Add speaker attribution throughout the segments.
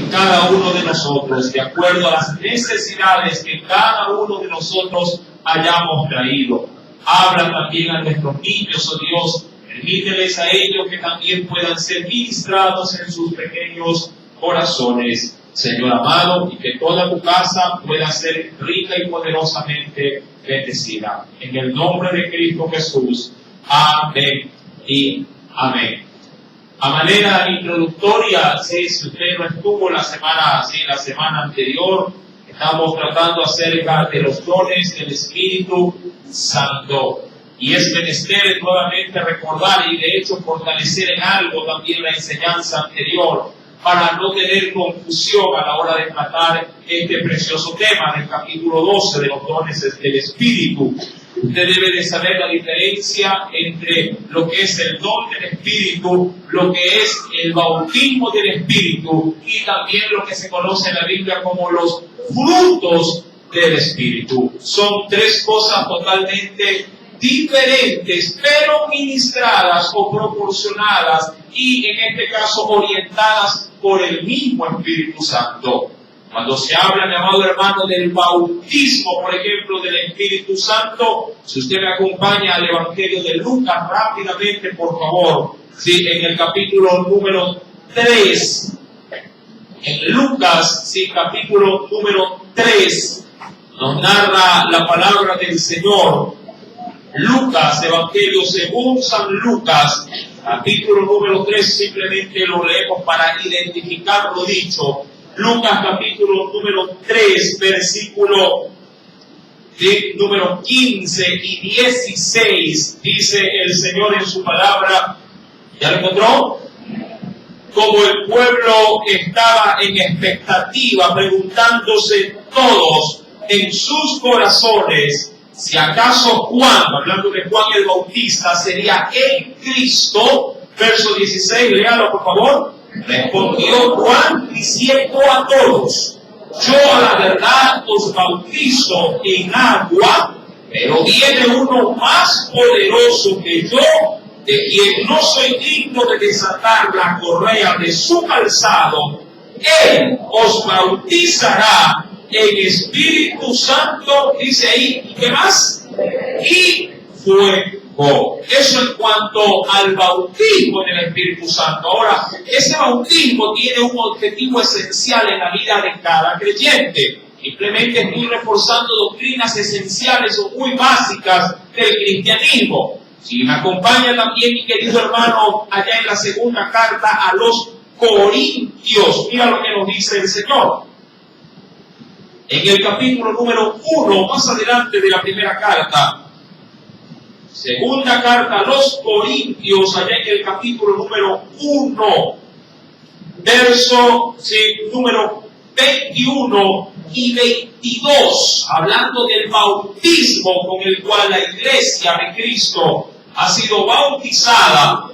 Speaker 1: en cada uno de nosotros, de acuerdo a las necesidades que cada uno de nosotros hayamos traído. Habla también a nuestros niños, oh Dios, permíteles a ellos que también puedan ser ministrados en sus pequeños corazones, Señor amado, y que toda tu casa pueda ser rica y poderosamente bendecida. En el nombre de Cristo Jesús. Amén y amén. A manera introductoria, si usted no estuvo la semana anterior, estamos tratando acerca de los dones del Espíritu Santo. Y es menester nuevamente recordar y de hecho fortalecer en algo también la enseñanza anterior, para no tener confusión a la hora de tratar este precioso tema del capítulo 12 de los dones del Espíritu. Usted debe de saber la diferencia entre lo que es el don del Espíritu, lo que es el bautismo del Espíritu y también lo que se conoce en la Biblia como los frutos del Espíritu. Son tres cosas totalmente diferentes, pero ministradas o proporcionadas y en este caso orientadas por el mismo Espíritu Santo. Cuando se habla, mi amado hermano, del bautismo, por ejemplo, del Espíritu Santo, si usted me acompaña al Evangelio de Lucas rápidamente, por favor, sí, en el capítulo número 3, en Lucas, sí, capítulo número 3, nos narra la palabra del Señor. Lucas, Evangelio según San Lucas, capítulo número 3, simplemente lo leemos para identificar lo dicho. Lucas capítulo número 3, versículo número 15 y 16, dice el Señor en su palabra. ¿Ya lo encontró? Como el pueblo estaba en expectativa, preguntándose todos en sus corazones si acaso Juan, hablando de Juan el Bautista, sería el Cristo. Verso 16, léalo por favor. Respondió Juan diciendo a todos: yo a la verdad os bautizo en agua, pero viene uno más poderoso que yo, de quien no soy digno de desatar la correa de su calzado. Él os bautizará en Espíritu Santo, dice ahí, ¿y qué más? Y fuego. Eso en cuanto al bautismo del Espíritu Santo. Ahora, ese bautismo tiene un objetivo esencial en la vida de cada creyente. Simplemente estoy reforzando doctrinas esenciales o muy básicas del cristianismo. Si me acompaña también, mi querido hermano, allá en la segunda carta a los Corintios, mira lo que nos dice el Señor. En el capítulo número 1, más adelante de la primera carta, segunda carta a los Corintios, allá en el capítulo número 1, verso número 21 y 22, hablando del bautismo con el cual la iglesia de Cristo ha sido bautizada.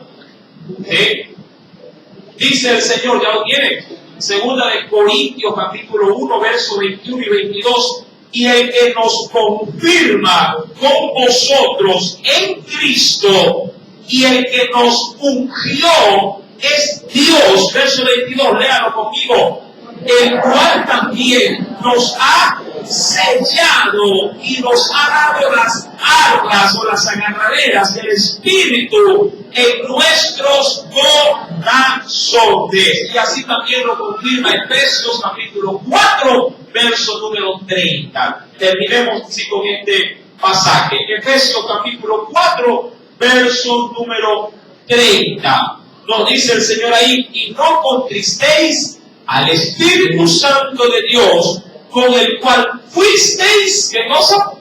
Speaker 1: Dice el Señor, ¿ya lo tiene? Segunda de Corintios, capítulo 1, verso 21 y 22. Y el que nos confirma con vosotros en Cristo y el que nos ungió es Dios. Verso 22, léalo conmigo. El cual también nos ha sellado y nos ha dado las armas o las agarraderas del Espíritu en nuestros corazones. Y así también lo confirma Efesios capítulo 4, verso número 30. Terminemos así con este pasaje. Efesios capítulo 4, verso número 30. Nos dice el Señor ahí: y no contristéis al Espíritu Santo de Dios, con el cual fuisteis, ¿qué cosa?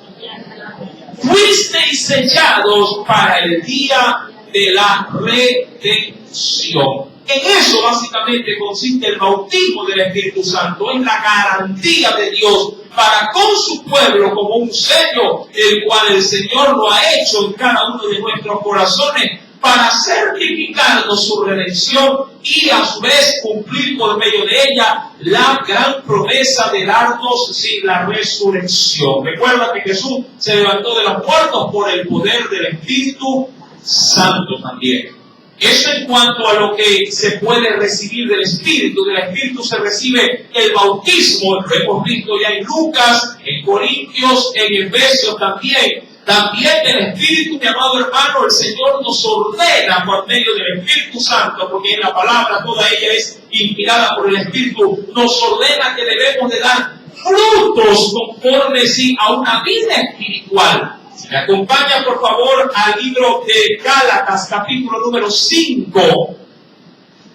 Speaker 1: Fuisteis sellados para el día de la redención. En eso básicamente consiste el bautismo del Espíritu Santo, en la garantía de Dios para con su pueblo, como un sello, el cual el Señor lo ha hecho en cada uno de nuestros corazones, para certificarnos su redención y a su vez cumplir por medio de ella la gran promesa de darnos la resurrección. Recuerda que Jesús se levantó de los muertos por el poder del Espíritu Santo también. Eso en cuanto a lo que se puede recibir del Espíritu. Del Espíritu se recibe el bautismo, lo hemos visto ya en Lucas, en Corintios, en Efesios también. También del Espíritu, mi amado hermano, el Señor nos ordena por medio del Espíritu Santo, porque en la palabra toda ella es inspirada por el Espíritu, nos ordena que debemos de dar frutos conforme a una vida espiritual. Si me acompaña, por favor, al libro de Gálatas, capítulo número 5.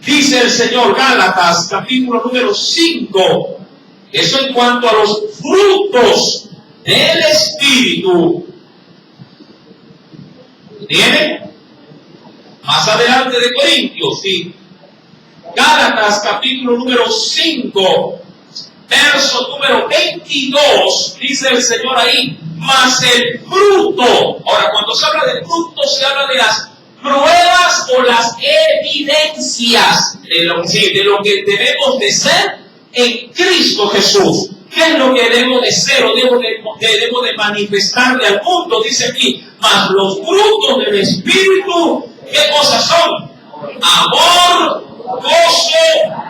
Speaker 1: Dice el Señor, Gálatas, capítulo número 5. Eso en cuanto a los frutos del Espíritu. ¿Tienen? Más adelante de Corintios, sí. Gálatas, capítulo número 5, verso número 22, dice el Señor ahí, mas el fruto. Ahora, cuando se habla de fruto, se habla de las pruebas o las evidencias de lo que debemos de ser en Cristo Jesús. ¿Qué es lo que debemos de ser o debemos de manifestarle al mundo? Dice aquí, mas los frutos del Espíritu, ¿qué cosas son? Amor, gozo,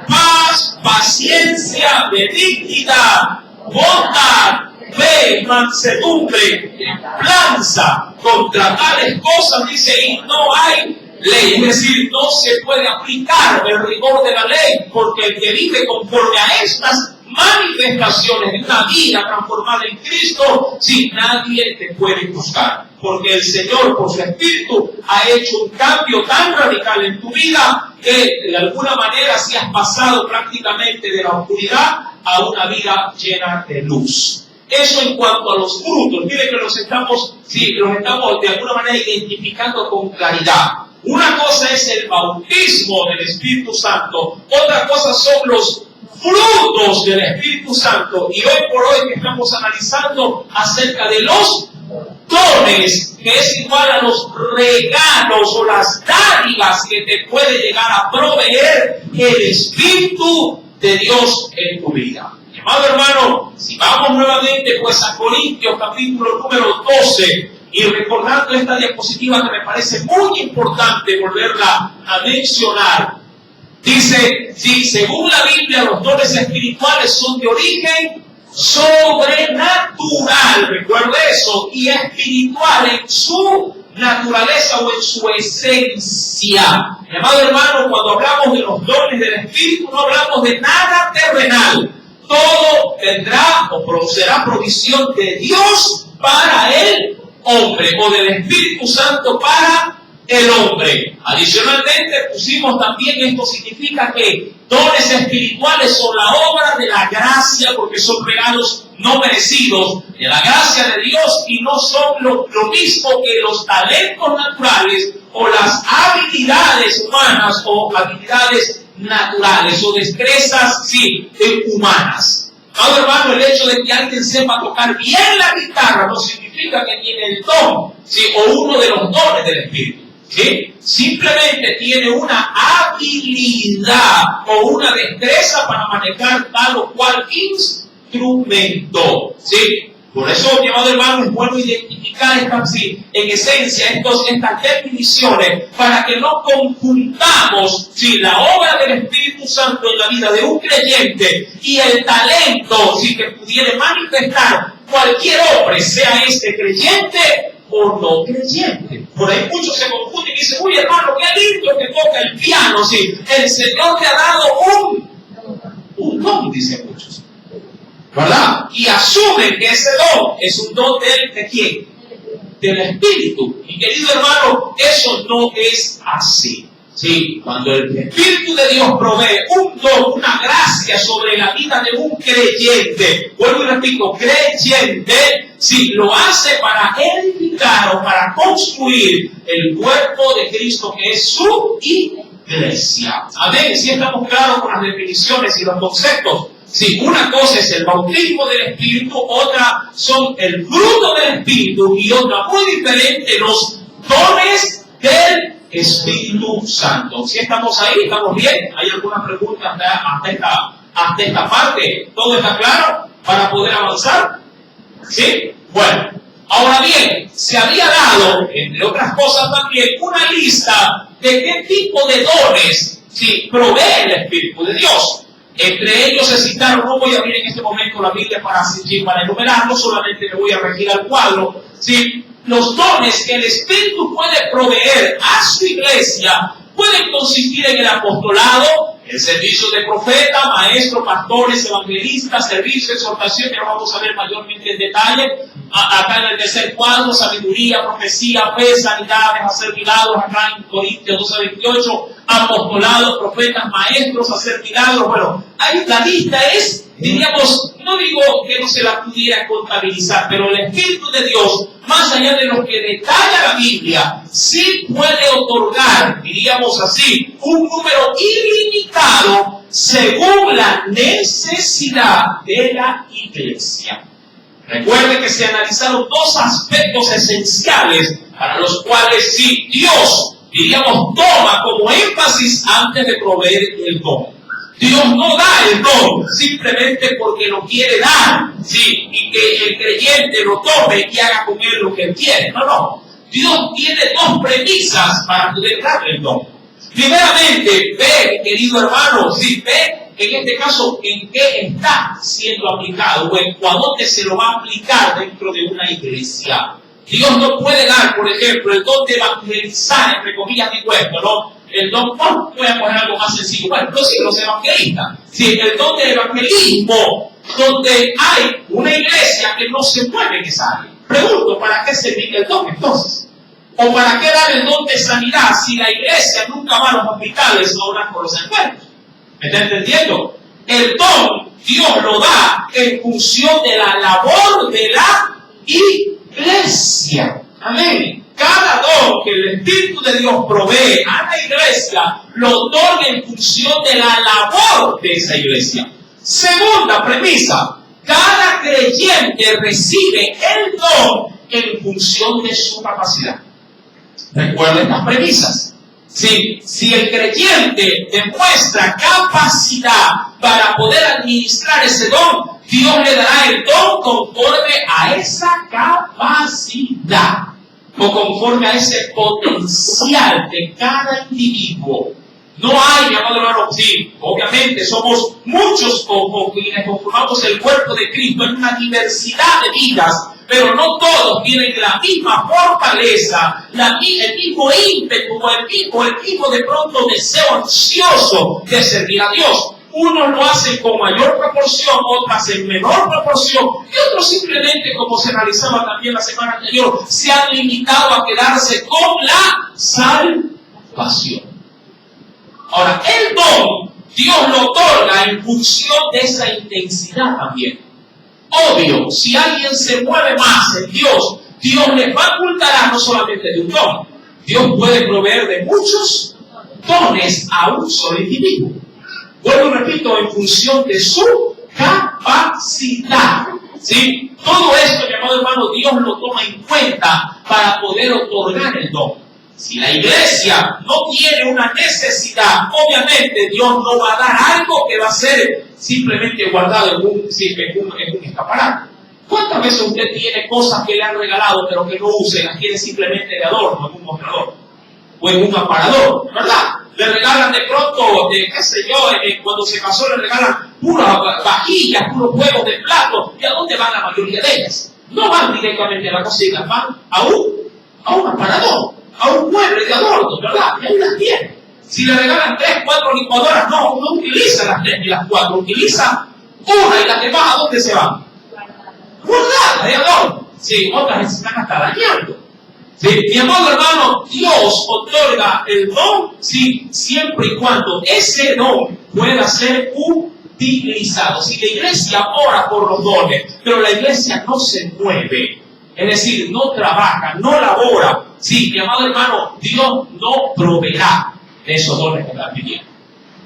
Speaker 1: paz, paciencia, benignidad, bondad, fe, mansedumbre, templanza. Contra tales cosas, dice, y no hay ley. Es decir, no se puede aplicar el rigor de la ley, porque el que vive conforme a estas manifestaciones de una vida transformada en Cristo, si nadie te puede juzgar, porque el Señor por su Espíritu ha hecho un cambio tan radical en tu vida que de alguna manera si has pasado prácticamente de la oscuridad a una vida llena de luz. Eso en cuanto a los frutos. Mire que los estamos de alguna manera identificando con claridad. Una cosa es el bautismo del Espíritu Santo, otra cosa son los frutos del Espíritu Santo, y hoy por hoy que estamos analizando acerca de los dones, que es igual a los regalos o las dádivas que te puede llegar a proveer el Espíritu de Dios en tu vida. Mi amado hermano, si vamos nuevamente pues a Corintios capítulo número 12, y recordando esta diapositiva que me parece muy importante volverla a mencionar. Dice, sí, según la Biblia, los dones espirituales son de origen sobrenatural, recuerda eso, y espiritual en su naturaleza o en su esencia. Mi amado hermano, cuando hablamos de los dones del Espíritu, no hablamos de nada terrenal. Todo tendrá o será provisión de Dios para el hombre, o del Espíritu Santo para el hombre. Adicionalmente pusimos también, esto significa que dones espirituales son la obra de la gracia, porque son regalos no merecidos de la gracia de Dios, y no son lo mismo que los talentos naturales o las habilidades humanas o habilidades naturales o destrezas humanas. Ahora, hermano, el hecho de que alguien sepa tocar bien la guitarra no significa que tiene el don, o uno de los dones del Espíritu. ¿Sí? Simplemente tiene una habilidad o una destreza para manejar tal o cual instrumento. ¿Sí? Por eso, mi amado hermano, es bueno identificar en esencia estas definiciones para que no confundamos la obra del Espíritu Santo en la vida de un creyente y el talento que pudiera manifestar cualquier hombre, sea este creyente o no creyente. Por ahí muchos se confunden y dicen, uy hermano, qué lindo que toca el piano, el Señor te ha dado un don, dicen muchos, ¿verdad? Y asumen que ese don es un don ¿de quién? Del Espíritu. Y querido hermano, eso no es así. Sí, cuando el Espíritu de Dios provee un don, una gracia sobre la vida de un creyente, vuelvo y repito, creyente, lo hace para edificar o para construir el cuerpo de Cristo, que es su iglesia. Amén. Si estamos claros con las definiciones y los conceptos. Sí, una cosa es el bautismo del Espíritu, otra son el fruto del Espíritu, y otra muy diferente, los dones del Espíritu Santo. Si estamos ahí, estamos bien. ¿Hay alguna pregunta hasta esta parte? ¿Todo está claro para poder avanzar? ¿Sí? Bueno, ahora bien, se había dado, entre otras cosas también, una lista de qué tipo de dones provee el Espíritu de Dios. Entre ellos se citaron, no voy a abrir en este momento la Biblia para enumerarlo, solamente me voy a regir al cuadro. Los dones que el Espíritu puede proveer a su iglesia pueden consistir en el apostolado, el servicio de profeta, maestro, pastores, evangelistas, servicio, exhortación, que lo vamos a ver mayormente en detalle. Acá en el tercer cuadro, sabiduría, profecía, fe, sanidades, hacer milagros. Acá en Corintios 12:28, apostolado, profetas, maestros, hacer milagros. Bueno, ahí la lista es, diríamos, no digo que no se la pudiera contabilizar, pero el Espíritu de Dios, más allá de lo que detalla la Biblia, sí puede otorgar, diríamos así, un número ilimitado según la necesidad de la iglesia. Recuerde que se analizaron dos aspectos esenciales para los cuales sí, Dios, diríamos, toma como énfasis antes de proveer el don. Dios no da el don simplemente porque lo quiere dar, y que el creyente lo tome y haga con él lo que él quiere. No. Dios tiene dos premisas para poder dar el don. Primeramente, ve, querido hermano, ve en este caso en qué está siendo aplicado o en dónde se lo va a aplicar dentro de una iglesia. Dios no puede dar, por ejemplo, el don de evangelizar, entre comillas, digo esto, ¿no? El don, voy a poner algo más sencillo. Bueno, los evangelistas. El don de evangelismo, donde hay una iglesia que no se mueve en esa área. Pregunto, ¿para qué servir el don entonces? ¿O para qué dar el don de sanidad si la iglesia nunca va a los hospitales a orar por los enfermos? ¿Me está entendiendo? El don, Dios lo da en función de la labor de la iglesia. Amén. Cada don que el Espíritu de Dios provee a la iglesia, lo otorga en función de la labor de esa iglesia. Segunda premisa, cada creyente recibe el don en función de su capacidad. Recuerden estas premisas. Si el creyente demuestra capacidad para poder administrar ese don, Dios le dará el don conforme a esa capacidad o conforme a ese potencial de cada individuo. No hay, mi amado hermano, obviamente somos muchos con quienes conformamos el cuerpo de Cristo en una diversidad de vidas, pero no todos tienen la misma fortaleza, el mismo ímpetu o el mismo de pronto deseo ansioso de servir a Dios. Unos lo hacen con mayor proporción, otras en menor proporción, y otros simplemente, como se analizaba también la semana anterior, se han limitado a quedarse con la salvación. Ahora, el don, Dios lo otorga en función de esa intensidad también. Obvio, si alguien se mueve más en Dios, Dios le facultará no solamente de un don. Dios puede proveer de muchos dones a un solo individuo. Vuelvo y repito, en función de su capacidad. Todo esto, mi amado hermano, Dios lo toma en cuenta para poder otorgar el don. Si la iglesia no tiene una necesidad, obviamente Dios no va a dar algo que va a ser simplemente guardado en un escaparate. ¿Cuántas veces usted tiene cosas que le han regalado pero que no use, las tiene simplemente de adorno en un mostrador o en un aparador, ¿verdad? Le regalan de pronto, cuando se casó le regalan puras vajillas, puros juegos de plato. ¿Y a dónde van la mayoría de ellas? No van directamente a la cocina, van a un aparador, a un mueble de adornos, ¿verdad? Y ahí las tiene. Si le regalan 3, 4 licuadoras, no utiliza las 3 ni las 4, utiliza una, y las demás, ¿a dónde se van? Guardadas de adorno. Otras se están hasta dañando. Mi amado hermano, Dios otorga el don, siempre y cuando ese don pueda ser utilizado. Si la iglesia ora por los dones, pero la iglesia no se mueve, es decir, no trabaja, no labora, mi amado hermano, Dios no proveerá de esos dones que están pidiendo.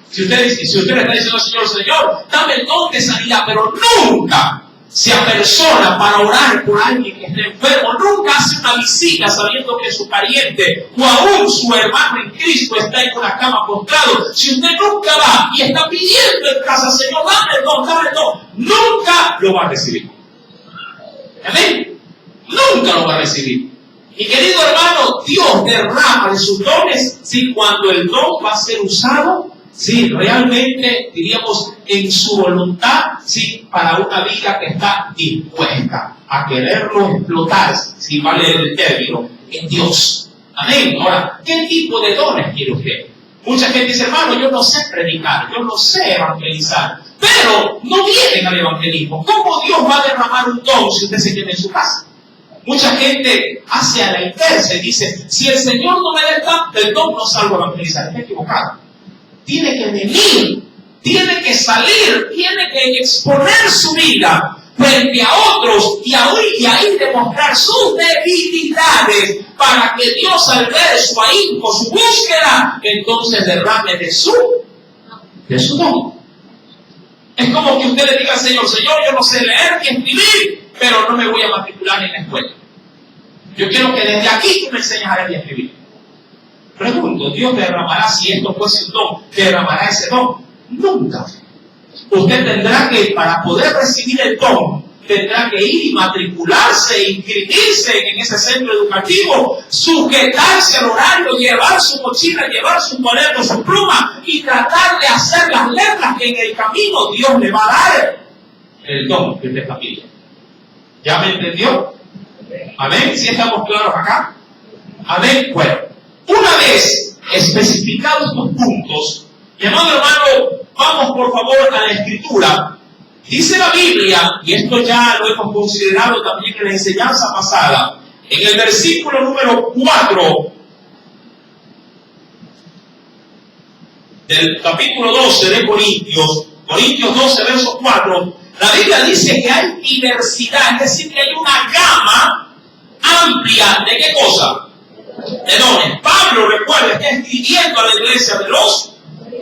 Speaker 1: Si usted le está diciendo al Señor, dame el don de sanidad, pero nunca se apersona para orar por alguien que esté enfermo, nunca hace una visita sabiendo que su pariente o aún su hermano en Cristo está en una cama postrado, si usted nunca va y está pidiendo en casa, Señor, dame el don, nunca lo va a recibir. ¿Amén? Nunca lo va a recibir. Mi querido hermano, Dios derrama de sus dones, sí, cuando el don va a ser usado, sí, realmente, diríamos, en su voluntad, sí, para una vida que está dispuesta a quererlo explotar, si vale el término, en Dios. Amén. Ahora, ¿qué tipo de dones quiere usted? Mucha gente dice, hermano, yo no sé predicar, yo no sé evangelizar, pero no vienen al evangelismo. ¿Cómo Dios va a derramar un don si usted se queda en su casa? Mucha gente hace a la inversa y dice, si el Señor no me da el don, no salgo a evangelizar. Está equivocado. Tiene que venir, tiene que salir, tiene que exponer su vida frente a otros y ahí demostrar sus debilidades para que Dios, al ver su ahínco, su búsqueda, entonces derrame de su don. Es como que usted le diga al Señor, Señor, yo no sé leer ni escribir, pero no me voy a matricular en la escuela. Yo quiero que desde aquí tú me enseñes a leer y a escribir. Pregunto, ¿Dios derramará, si esto fuese un don, derramará ese don? Nunca. Usted tendrá que, para poder recibir el don, tendrá que ir y matricularse, inscribirse en ese centro educativo, sujetarse al horario, llevar su mochila, llevar su cuaderno, su pluma y tratar de hacer las letras que en el camino Dios le va a dar el don que usted está pidiendo. ¿Ya me entendió? Amén. ¿Sí estamos claros acá? Amén. Bueno, una vez especificados estos puntos, mi amado hermano, vamos por favor a la Escritura. Dice la Biblia, y esto ya lo hemos considerado también en la enseñanza pasada, en el versículo número 4 del capítulo 12 de Corintios 12, verso 4, la Biblia dice que hay diversidad, es decir, que hay una gama amplia de ¿qué cosa? De dones. Pablo, recuerda, está escribiendo a la iglesia de los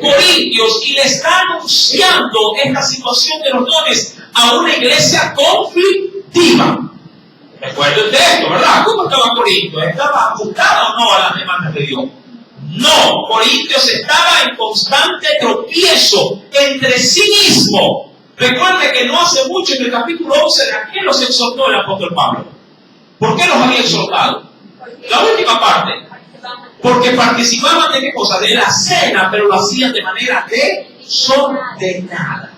Speaker 1: Corintios y le está anunciando esta situación de los dones a una iglesia conflictiva. Recuerde usted esto, ¿verdad? ¿Cómo estaba Corintios? ¿Estaba ajustada o no a las demandas de Dios? No, Corintios estaba en constante tropiezo entre sí mismo. Recuerde que no hace mucho, en el capítulo 11, ¿a qué los exhortó el apóstol Pablo? ¿Por qué los había exhortado? La última parte. Porque participaban de qué cosa? De la cena, pero lo hacían de manera desordenada.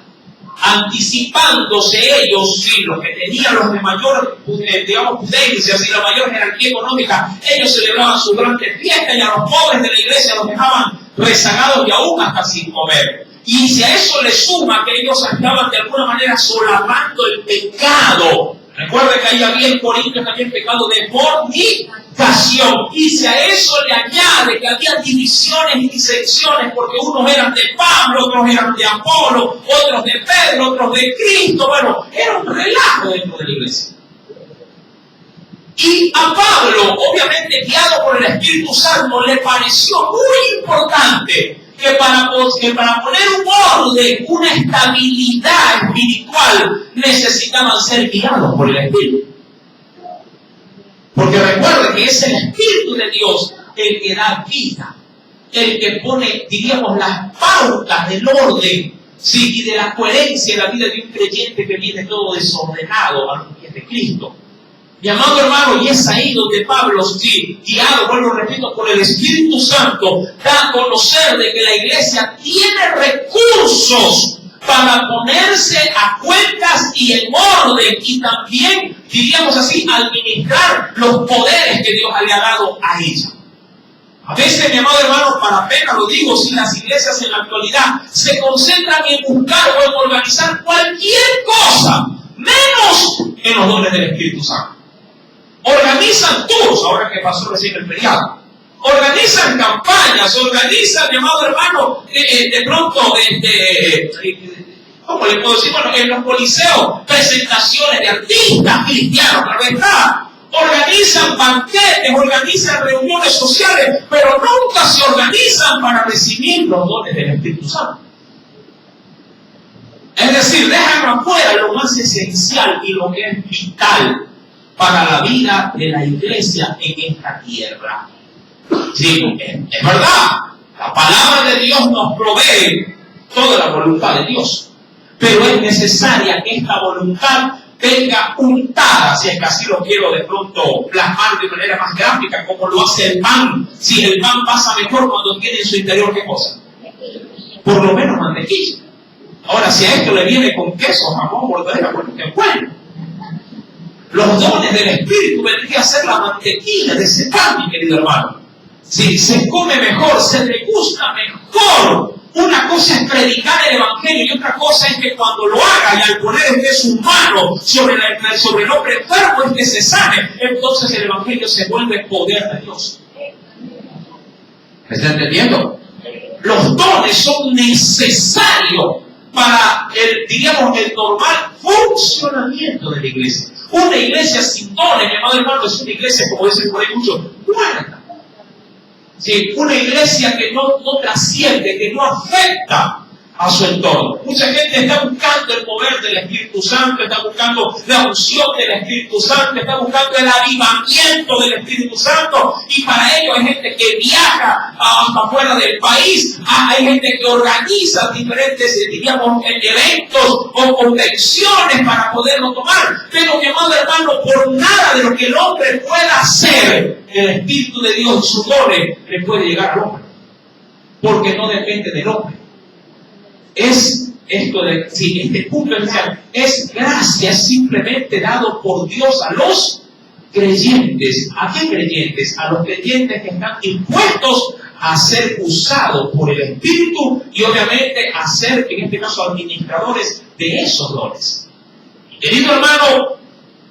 Speaker 1: Anticipándose ellos, sí, los que tenían los de mayor, digamos, potencia, y la mayor jerarquía económica, ellos celebraban su grande fiesta y a los pobres de la iglesia los dejaban rezagados y aún hasta sin comer. Y si a eso le suma que ellos estaban de alguna manera solapando el pecado, recuerde que ahí había en Corintios también pecado de fornicación. Y si a eso le añade que había divisiones y disensiones, porque unos eran de Pablo, otros eran de Apolo, otros de Pedro, otros de Cristo, bueno, era un relajo dentro de la iglesia. Y a Pablo, obviamente guiado por el Espíritu Santo, le pareció muy importante que para poner un orden, una estabilidad espiritual, necesitaban ser guiados por el Espíritu. Porque recuerde que es el Espíritu de Dios el que da vida, el que pone, diríamos, las pautas del orden, sí, y de la coherencia en la vida de un creyente que viene todo desordenado a los pies de Cristo. Mi amado hermano, y es ahí donde Pablo, sí, guiado, vuelvo repito, por el Espíritu Santo, da a conocer de que la iglesia tiene recursos para ponerse a cuentas y en orden, y también, diríamos así, administrar los poderes que Dios le ha dado a ella. A veces, mi amado hermano, para pena lo digo, si las iglesias en la actualidad se concentran en buscar o en organizar cualquier cosa, menos en los dones del Espíritu Santo. Organizan tours, ahora que pasó recién el feriado. Organizan campañas, organizan, mi amado hermano, de pronto, ¿cómo le puedo decir? Bueno, en los coliseos, presentaciones de artistas cristianos, ¿verdad? Organizan banquetes, organizan reuniones sociales, pero nunca se organizan para recibir los dones del Espíritu Santo. Es decir, dejan afuera lo más esencial y lo que es vital para la vida de la iglesia en esta tierra. Sí, es verdad, la palabra de Dios nos provee toda la voluntad de Dios, pero es necesaria que esta voluntad venga untada, si es que así lo quiero de pronto plasmar de manera más gráfica, como lo hace el pan. Si el pan pasa mejor cuando tiene en su interior, ¿qué cosa? Por lo menos mantequilla. Ahora, si a esto le viene con queso, jamón, bordera, bueno, qué bueno. Los dones del Espíritu vendría a ser la mantequilla de ese pan, mi querido hermano. Si se come mejor, se degusta mejor. Una cosa es predicar el Evangelio y otra cosa es que cuando lo haga y al poner su mano sobre el hombre enfermo es que se sane, entonces el Evangelio se vuelve poder de Dios. ¿Me está entendiendo? Los dones son necesarios para el normal funcionamiento de la iglesia. Una iglesia sin dones, mi amado hermano, es una iglesia, como dicen por ahí muchos, muerta. Sí, una iglesia que no trasciende, que no afecta a su entorno. Mucha gente está buscando el poder del Espíritu Santo, está buscando la unción del Espíritu Santo, está buscando el avivamiento del Espíritu Santo, y para ello hay gente que viaja hasta afuera del país, hay gente que organiza diferentes, diríamos, eventos o convenciones para poderlo tomar. Pero, mi amado hermano, por nada de lo que el hombre pueda hacer, el Espíritu de Dios, su dones, le puede llegar al hombre, porque no depende del hombre. Es esto de, sí, este punto inicial, es gracia simplemente dado por Dios a los creyentes. ¿A qué creyentes? A los creyentes que están dispuestos a ser usados por el Espíritu y obviamente a ser, en este caso, administradores de esos dones. Querido hermano,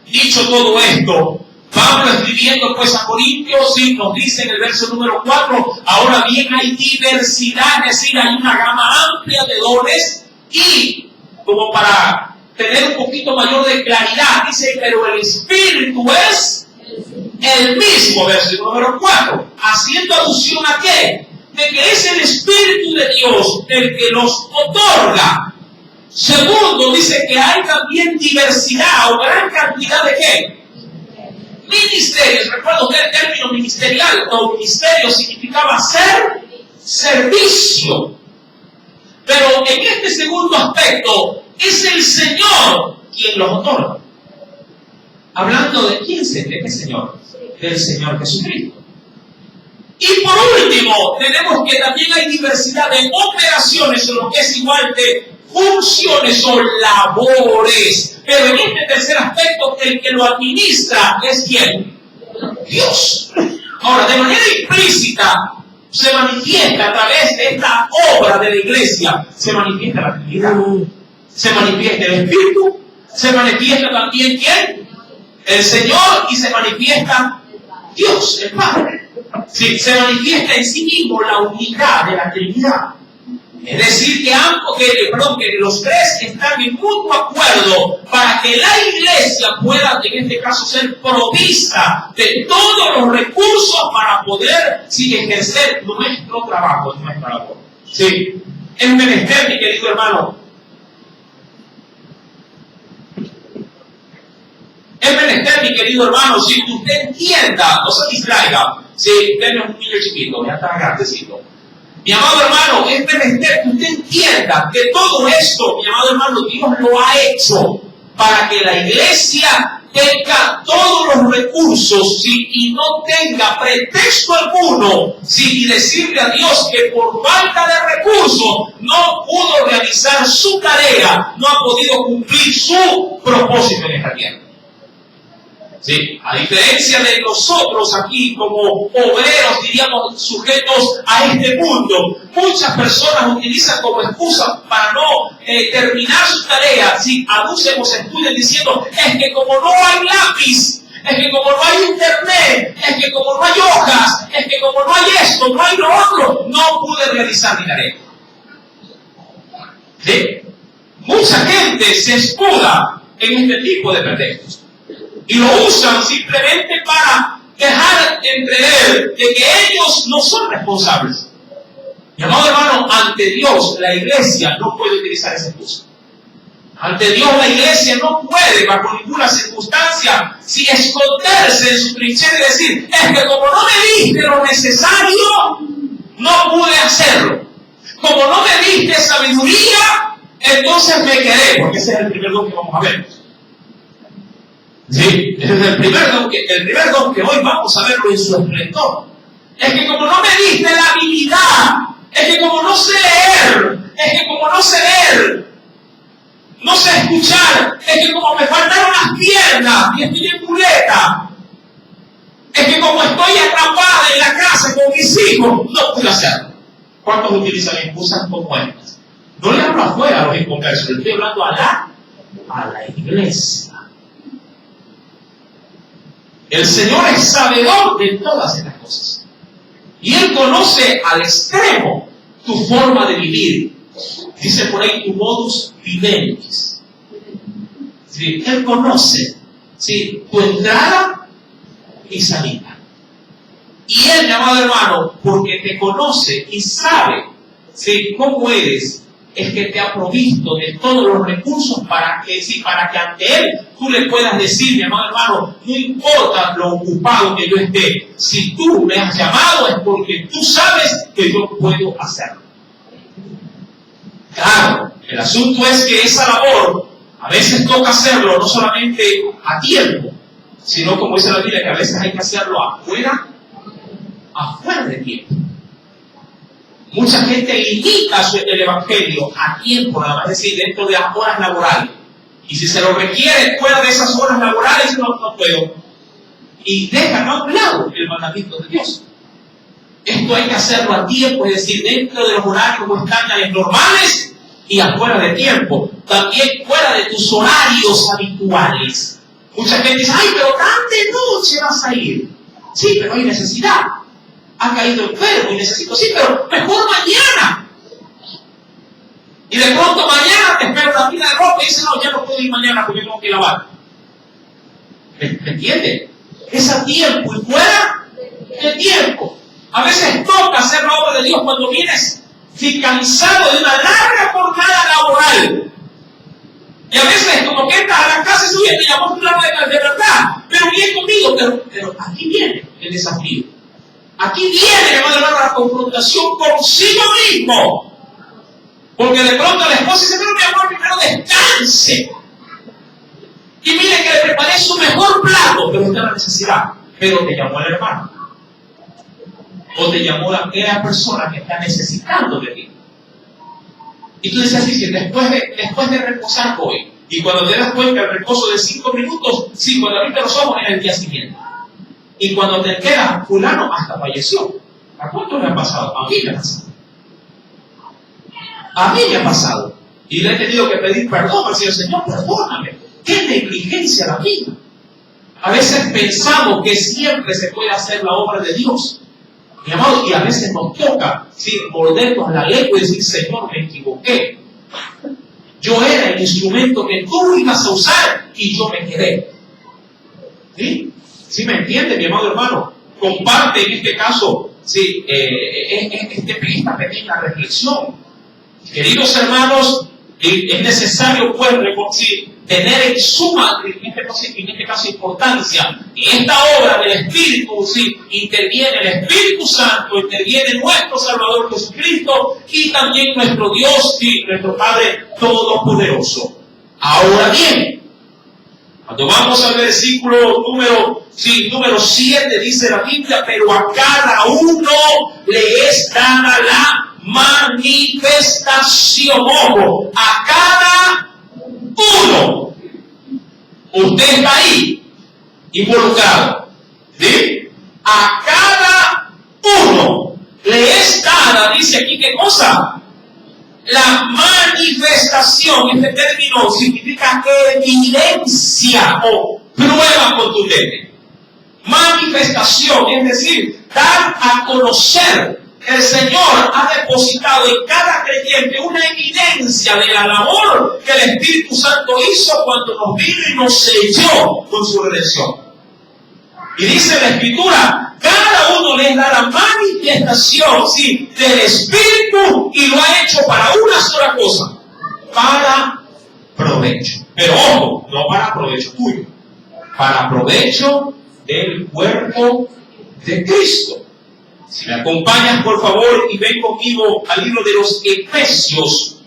Speaker 1: dicho todo esto, Pablo escribiendo pues a Corintios, sí, nos dice en el verso número 4, ahora bien hay diversidad, es decir, hay una gama amplia de dones, y como para tener un poquito mayor de claridad, dice, pero el Espíritu es el mismo, verso número 4, haciendo alusión a qué? De que es el Espíritu de Dios el que los otorga. Segundo, dice que hay también diversidad o gran cantidad de qué? Ministerios. Recuerdo que el término ministerial o ministerio significaba servicio. Pero en este segundo aspecto es el Señor quien los otorga. Hablando de quién, ¿de qué Señor? Del Señor Jesucristo. Y por último, tenemos que también hay diversidad de operaciones, o lo que es igual de funciones o labores. Pero en este tercer aspecto, el que lo administra es ¿quién? Dios. Ahora, de manera implícita, se manifiesta a través de esta obra de la iglesia, se manifiesta la Trinidad, se manifiesta el Espíritu, se manifiesta también ¿quién? El Señor, y se manifiesta Dios, el Padre. Sí, se manifiesta en sí mismo la unidad de la Trinidad. Es decir, que los tres están en mutuo acuerdo para que la iglesia pueda, en este caso, ser provista de todos los recursos para poder ejercer nuestro trabajo, nuestra labor. Sí, es menester, mi querido hermano. Es menester, mi querido hermano, si usted entienda, no se distraiga. Si usted no es un niño chiquito, ya está grandecito. Mi amado hermano, es menester que usted entienda que todo esto, mi amado hermano, Dios lo ha hecho para que la iglesia tenga todos los recursos, y no tenga pretexto alguno, y decirle a Dios que por falta de recursos no pudo realizar su tarea, no ha podido cumplir su propósito en esta tierra. Sí, a diferencia de nosotros aquí como obreros, diríamos, sujetos a este mundo, muchas personas utilizan como excusa para no terminar su tarea, si aducen o se estudian diciendo, es que como no hay lápiz, es que como no hay internet, es que como no hay hojas, es que como no hay esto, no hay lo otro, no pude realizar mi tarea. ¿Sí? Mucha gente se escuda en este tipo de pretextos. Y lo usan simplemente para dejar entrever de que ellos no son responsables. Mi amado hermano, ante Dios la iglesia no puede utilizar esa excusa. Ante Dios la iglesia no puede, bajo ninguna circunstancia, esconderse en su trinchera y decir, es que como no me diste lo necesario, no pude hacerlo. Como no me diste sabiduría, entonces me quedé, porque ese es el primer don que vamos a ver. Sí, es el primer don que hoy vamos a verlo en su esplendor. Es que como no me diste la habilidad, es que como no sé leer, es que como no sé leer, no sé escuchar, es que como me faltaron las piernas y estoy en muleta, es que como estoy atrapada en la casa con mis hijos, no puedo hacerlo. ¿Cuántos utilizan excusas como estas? No le hablo afuera a los inconversos, le estoy hablando a la iglesia. El Señor es sabedor de todas estas cosas. Y Él conoce al extremo tu forma de vivir. Dice por ahí tu modus vivendi. ¿Sí? Él conoce, ¿sí?, tu entrada y salida. Y Él, mi amado hermano, porque te conoce y sabe, ¿sí?, cómo eres, es que te ha provisto de todos los recursos para que ante Él tú le puedas decir, mi amado hermano, no importa lo ocupado que yo esté, si tú me has llamado es porque tú sabes que yo puedo hacerlo. Claro, el asunto es que esa labor a veces toca hacerlo no solamente a tiempo, sino como dice la Biblia, que a veces hay que hacerlo afuera de tiempo. Mucha gente limita el evangelio a tiempo, nada más, es decir, dentro de las horas laborales. Y si se lo requiere fuera de esas horas laborales, no puedo. Y dejan a un lado el mandamiento de Dios. Esto hay que hacerlo a tiempo, es decir, dentro de los horarios o estándares normales y afuera de tiempo. También fuera de tus horarios habituales. Mucha gente dice, ay, pero tan de noche vas a ir. Sí, pero hay necesidad. Ha caído enfermo y necesito, sí, pero mejor mañana. Y de pronto mañana te espera una fila de ropa y dice, no, ya no puedo ir mañana porque tengo que lavar. ¿Me entiendes? Es a tiempo y fuera de tiempo. A veces toca hacer la obra de Dios cuando vienes cansado de una larga jornada laboral. Y a veces como que entras a la casa y subes, te llamó un plano de verdad, pero bien conmigo, pero aquí viene el desafío. Aquí viene, hermano, la confrontación consigo mismo. Porque de pronto la esposa dice, pero mi amor, primero descanse. Y mire que le preparé su mejor plato, pero está la necesidad. Pero te llamó el hermano. O te llamó aquella persona que está necesitando de ti. Y tú dices así, después de reposar hoy, y cuando te das cuenta el reposo de 5 minutos, sí, cuando abriste los ojos era el día siguiente. Y cuando te queda, fulano hasta falleció. ¿A cuánto le ha pasado? A mí me ha pasado. A mí me ha pasado. Y le he tenido que pedir perdón al Señor, perdóname. ¿Qué negligencia la mía? A veces pensamos que siempre se puede hacer la obra de Dios. Mi amado, y a veces nos toca, ¿sí?, mordernos la lengua y decir, Señor, me equivoqué. Yo era el instrumento que tú ibas a usar y yo me quedé. ¿Sí? ¿Sí me entiende, mi amado hermano? Comparte en este caso, ¿sí?, esta pequeña reflexión. Queridos hermanos, es necesario pues tener en suma, en este caso importancia. En esta obra del Espíritu, ¿sí?, interviene el Espíritu Santo, interviene nuestro Salvador Jesucristo y también nuestro Dios, ¿sí?, nuestro Padre Todopoderoso. Ahora bien, cuando vamos al versículo número 7, dice la Biblia, pero a cada uno le es dada la manifestación. Ojo, a cada uno. Usted está ahí, involucrado. ¿Sí? A cada uno le es dada, dice aquí, ¿qué cosa? La manifestación. Este término significa evidencia o prueba contundente. Manifestación, es decir, dar a conocer. El Señor ha depositado en cada creyente una evidencia de la labor que el Espíritu Santo hizo cuando nos vino y nos selló con su redención. Y dice la Escritura, cada uno le da la manifestación, ¿sí?, del Espíritu, y lo ha hecho para una sola cosa, para provecho. Pero ojo, no para provecho tuyo, para provecho del cuerpo de Cristo. Si me acompañas, por favor, y ven conmigo al libro de los Efesios,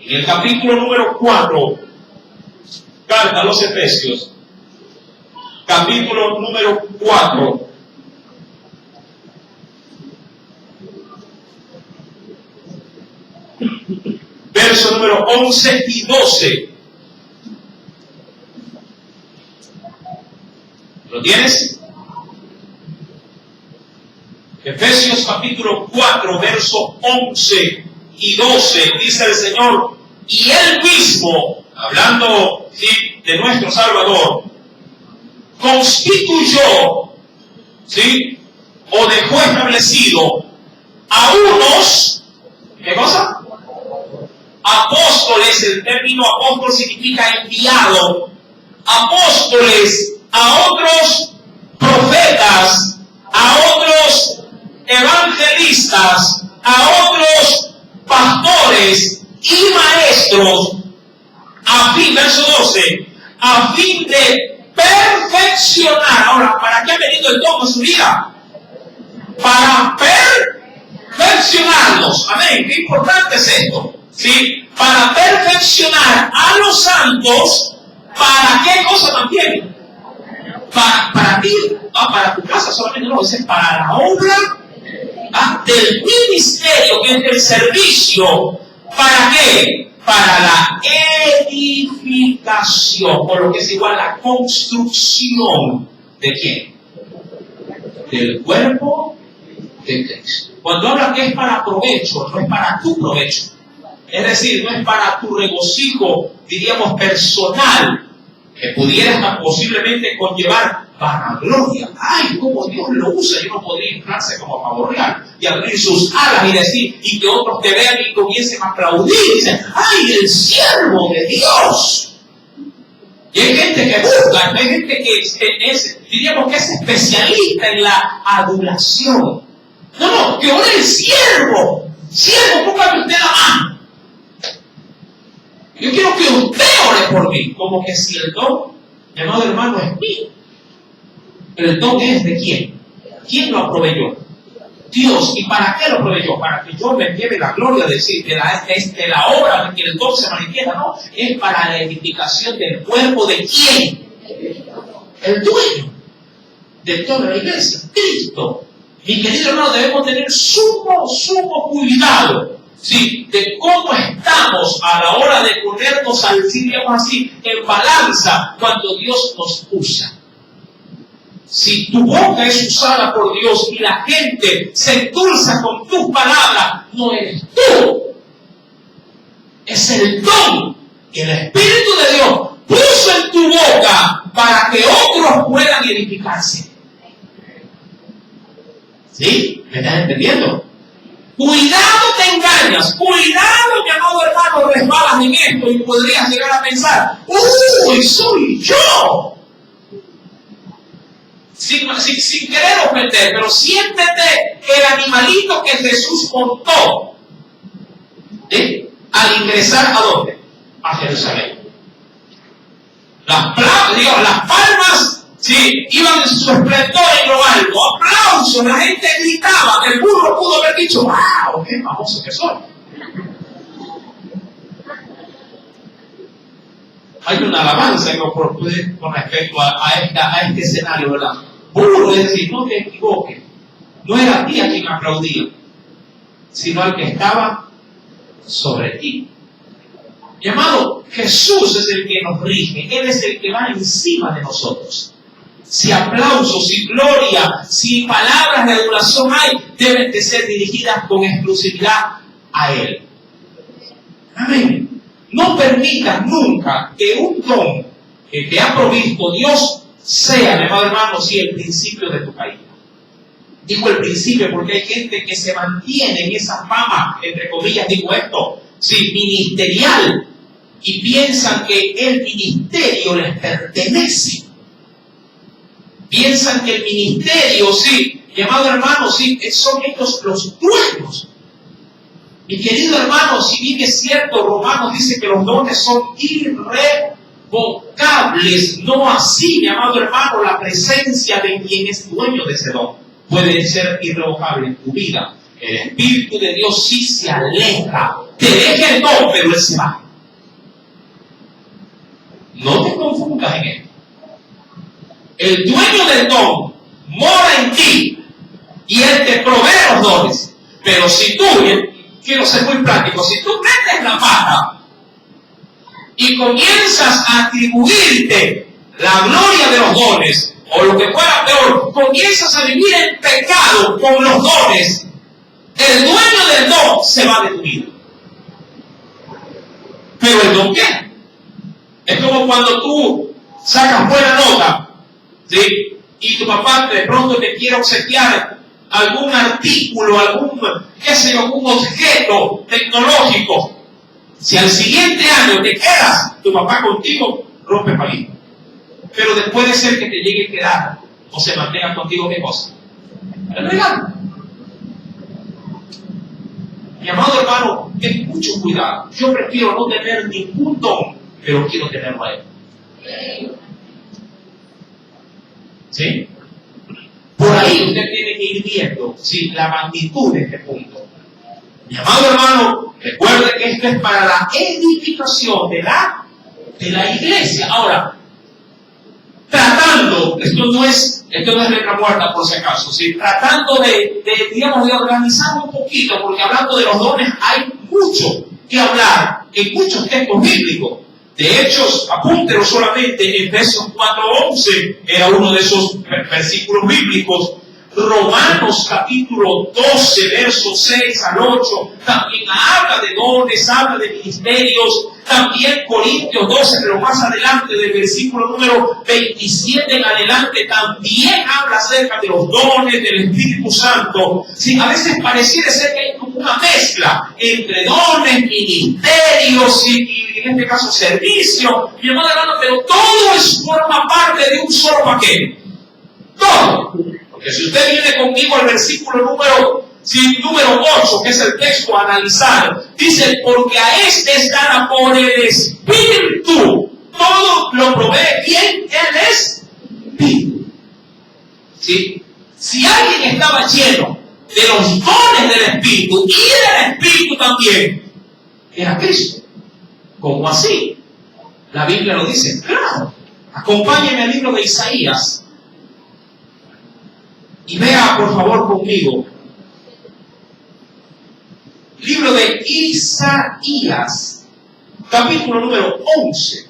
Speaker 1: en el capítulo número 4, carta a los Efesios. capítulo número 4. Verso número 11 y 12. ¿Lo tienes? Efesios capítulo 4, verso 11 y 12, dice el Señor, y Él mismo, hablando ¿sí? de nuestro Salvador, constituyó, ¿sí? o dejó establecido a unos, ¿qué cosa? Apóstoles. El término apóstol significa enviado. Apóstoles, a otros profetas, a otros evangelistas, a otros pastores y maestros, a fin, verso 12, a fin de perfeccionar. Ahora, ¿para qué ha venido el don en su vida? Para perfeccionarnos. Amén. Qué importante es esto. ¿Sí? Para perfeccionar a los santos. ¿Para qué cosa también? Para ti, para tu casa solamente no, es para la obra del ministerio, que es el servicio. ¿Para qué? Para la edificación, por lo que es igual a la construcción. ¿De quién? Del cuerpo de Cristo. Cuando habla que es para provecho, no es para tu provecho. Es decir, no es para tu regocijo, diríamos, personal, que pudiera posiblemente conllevar vanagloria. ¡Ay, cómo Dios lo usa! Yo no podría inflarse como pavo real y abrir sus alas y decir, y que otros te vean y comiencen a aplaudir y dicen, ¡ay, el siervo de Dios! Y hay gente que busca, hay gente que diríamos que es especialista en la adulación. No, que ore el siervo. Siervo, póngame usted la mano. Yo quiero que usted ore por mí, como que si el don, llamado hermano, es mío. Pero el don es de quién. ¿Quién lo proveyó? Dios. ¿Y para qué lo proveyó? Para que yo me lleve la gloria de la obra de que el don se manifiesta. No, es para la edificación del cuerpo de quién. El dueño de toda la iglesia, Cristo. Mi querido hermano, debemos tener sumo cuidado. Sí, de cómo estamos a la hora de ponernos al digamos así, en balanza cuando Dios nos usa. Si tu boca es usada por Dios y la gente se endulza con tus palabras, no eres tú. Es el don que el Espíritu de Dios puso en tu boca para que otros puedan edificarse. ¿Sí? ¿Me estás entendiendo? Cuidado te engañas, cuidado mi amado hermano, resbalas en esto y podrías llegar a pensar, ¡uy, soy yo! Sin querer ofender, pero siéntete el animalito que Jesús montó al ingresar ¿a dónde? A Jerusalén. Las palmas sí, iban en su esplendor en lo alto, aplausos, la gente gritaba, el burro pudo haber dicho, ¡wow! ¡Qué famoso que soy! Hay una alabanza con respecto a este escenario, ¿verdad? Burro, es decir, no te equivoques, no era a ti a quien aplaudía, sino al que estaba sobre ti. Mi amado, Jesús es el que nos rige, Él es el que va encima de nosotros. Si aplausos, si gloria, si palabras de adulación hay, deben de ser dirigidas con exclusividad a Él. Amén. No permitas nunca que un don que te ha provisto Dios sea, mi amado hermano, si el principio de tu caída. Digo el principio porque hay gente que se mantiene en esa fama, entre comillas, digo esto, sí, ministerial, y piensan que el ministerio les pertenece. Piensan que el ministerio, sí, llamado hermano, sí, son estos los dueños. Mi querido hermano, si bien es cierto, Romanos dice que los dones son irrevocables, no así, mi amado hermano, la presencia de quien es dueño de ese don puede ser irrevocable en tu vida. El Espíritu de Dios sí se aleja, te deja el don, pero Él se va. No te confundas en esto. El dueño del don mora en ti y Él te provee los dones. Pero si tú, quiero ser muy práctico, si tú metes la pata y comienzas a atribuirte la gloria de los dones, o lo que fuera peor, comienzas a vivir en pecado con los dones, el dueño del don se va de tu vida. Pero el don qué? Es como cuando tú sacas buena nota, ¿sí? Y tu papá de pronto te quiere obsequiar algún artículo, algún objeto tecnológico. Si al siguiente año te quedas, tu papá contigo rompe palito. Pero después de ser que te llegue a quedar o se mantenga contigo, ¿qué cosa? El regalo. Mi amado hermano, ten mucho cuidado. Yo prefiero no tener ningún don, pero quiero tenerlo a Él. ¿Sí? Por ahí usted tiene que ir viendo, ¿sí?, la magnitud de este punto. Mi amado hermano, recuerde que esto es para la edificación de la iglesia. Ahora, tratando, esto no es letra muerta por si acaso, ¿sí?, tratando de organizar un poquito, porque hablando de los dones hay mucho que hablar en muchos textos bíblicos. De hecho, apúntelo solamente, Efesios 4:11 era uno de esos versículos bíblicos. Romanos capítulo 12, versos 6 al 8, también habla de dones, habla de ministerios. También Corintios 12, pero más adelante, del versículo número 27 en adelante, también habla acerca de los dones del Espíritu Santo. Sí, a veces pareciera ser que hay como una mezcla entre dones, ministerios y en este caso servicio. Mi hermano, pero todo forma parte de un solo paquete. Todo. Porque si usted viene conmigo al versículo número 8, que es el texto a analizar, dice, porque a este es dada por el Espíritu. Todo lo provee ¿quién? Él es Espíritu. ¿Sí? Si alguien estaba lleno de los dones del Espíritu y del Espíritu también, era Cristo. ¿Cómo así? La Biblia lo dice, claro. Acompáñenme al libro de Isaías. Y vea, por favor, conmigo. Libro de Isaías, capítulo número 11.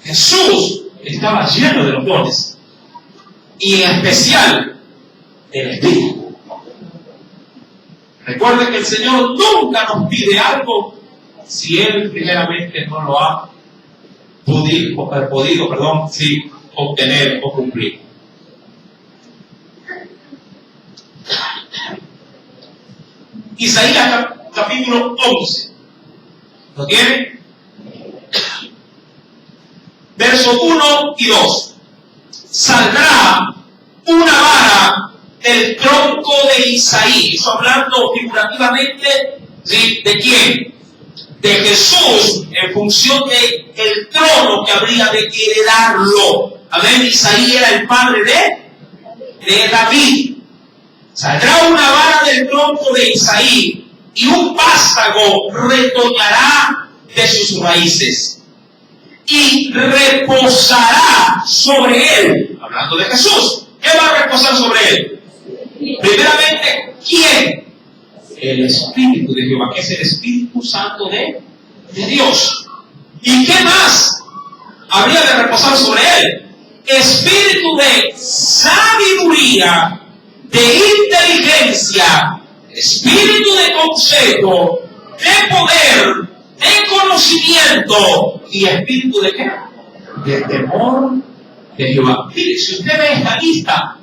Speaker 1: Jesús estaba lleno de los dones. Y en especial, del Espíritu. Recuerden que el Señor nunca nos pide algo si Él primeramente no lo ha podido obtener o cumplir. Isaías capítulo 11. ¿Lo tienen? Versos 1 y 2. Saldrá una vara del tronco de Isaí. Eso hablando figurativamente, ¿sí?, ¿de quién? De Jesús, en función del trono que habría de heredarlo. Amén. Isaí era el padre de David. Saldrá una vara del tronco de Isaí y un vástago retoñará de sus raíces y reposará sobre él. Hablando de Jesús, ¿qué va a reposar sobre él? Primeramente, ¿quién? El Espíritu de Jehová, que es el Espíritu Santo de Dios. ¿Y qué más habría de reposar sobre él? Espíritu de sabiduría, de inteligencia, espíritu de consejo, de poder, de conocimiento y espíritu de ¿qué? De temor de Jehová. Mire, si usted ve esta lista,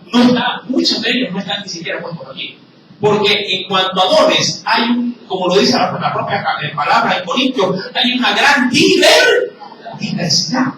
Speaker 1: muchos de ellos no están ni siquiera puestos aquí. Porque en cuanto a dones, hay como lo dice la propia palabra en Corintios, hay una gran diversidad.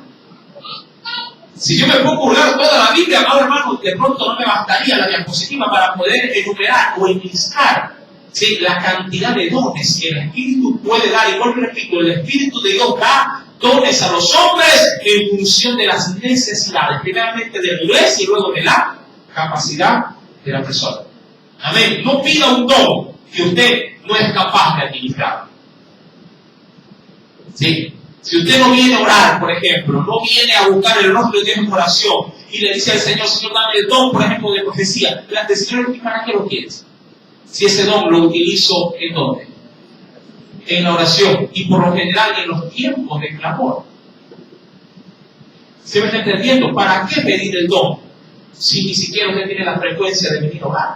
Speaker 1: Si yo me pongo a burlar toda la Biblia, amado hermano, de pronto no me bastaría la diapositiva para poder enumerar o enlistar, ¿sí?, la cantidad de dones que el Espíritu puede dar. Y vuelvo y repito, el Espíritu de Dios da dones a los hombres en función de las necesidades, primeramente de la iglesia y luego de la capacidad de la persona. Amén. No pida un don que usted no es capaz de administrar. ¿Sí? Si usted no viene a orar, por ejemplo, no viene a buscar el rostro de Dios en oración y le dice al Señor, Señor, dame el don, por ejemplo, de profecía. El Señor, ¿para qué lo quieres? Si ese don lo utilizo, ¿en dónde? En la oración y por lo general en los tiempos de clamor. ¿Se me está entendiendo? ¿Para qué pedir el don si ni siquiera usted tiene la frecuencia de venir a orar?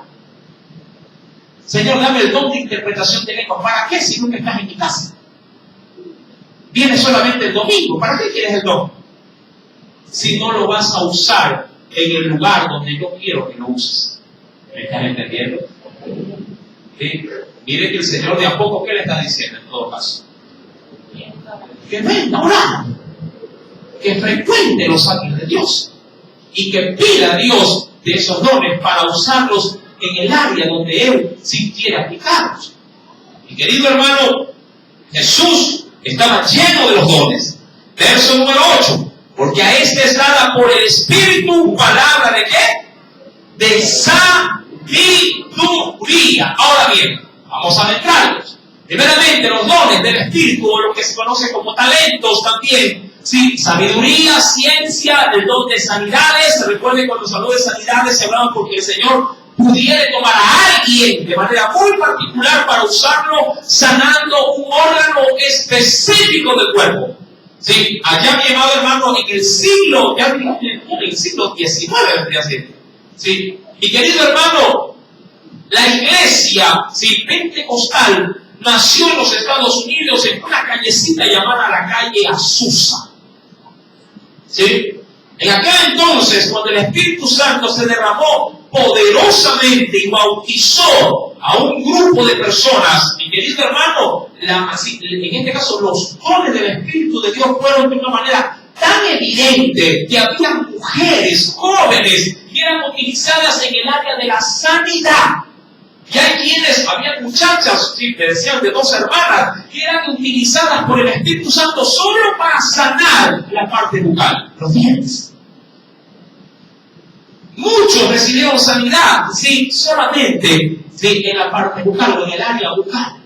Speaker 1: Señor, dame el don de interpretación de lenguas. ¿Para qué si nunca estás en mi casa? Viene solamente el domingo. ¿Para qué quieres el don? Si no lo vas a usar en el lugar donde yo quiero que lo uses. ¿Me estás entendiendo? ¿Sí? Mire que el Señor de a poco, ¿qué le está diciendo en todo caso? Que venga a orar. Que frecuente los atrios de Dios. Y que pida a Dios de esos dones para usarlos en el área donde Él sí quiere aplicarlos. Mi querido hermano, Jesús estaba lleno de los dones. Verso número 8. Porque a este es dada por el Espíritu palabra de ¿qué? De sabiduría. Ahora bien, vamos a adentrarnos. Primeramente, los dones del Espíritu, o lo que se conoce como talentos también. Sí, sabiduría, ciencia, el don de sanidades. Recuerden cuando se habló de sanidades, se hablaba porque el Señor pudiera tomar a alguien de manera muy particular para usarlo sanando un órgano específico del cuerpo. Sí, allá mi amado hermano, en el siglo, ya digamos, en el siglo XIX vendría a ser. Sí, mi querido hermano, la iglesia, sí, pentecostal, nació en los Estados Unidos en una callecita llamada la calle Azusa. ¿Sí? En aquel entonces, cuando el Espíritu Santo se derramó poderosamente y bautizó a un grupo de personas, mi querido hermano, en este caso los dones del Espíritu de Dios fueron de una manera tan evidente que había mujeres jóvenes que eran utilizadas en el área de la sanidad. Y hay quienes, había muchachas, sí, me decían de 2 hermanas, que eran utilizadas por el Espíritu Santo solo para sanar la parte bucal, los dientes. Muchos recibieron sanidad, sí, solamente sí, en la parte bucal o en el área bucal.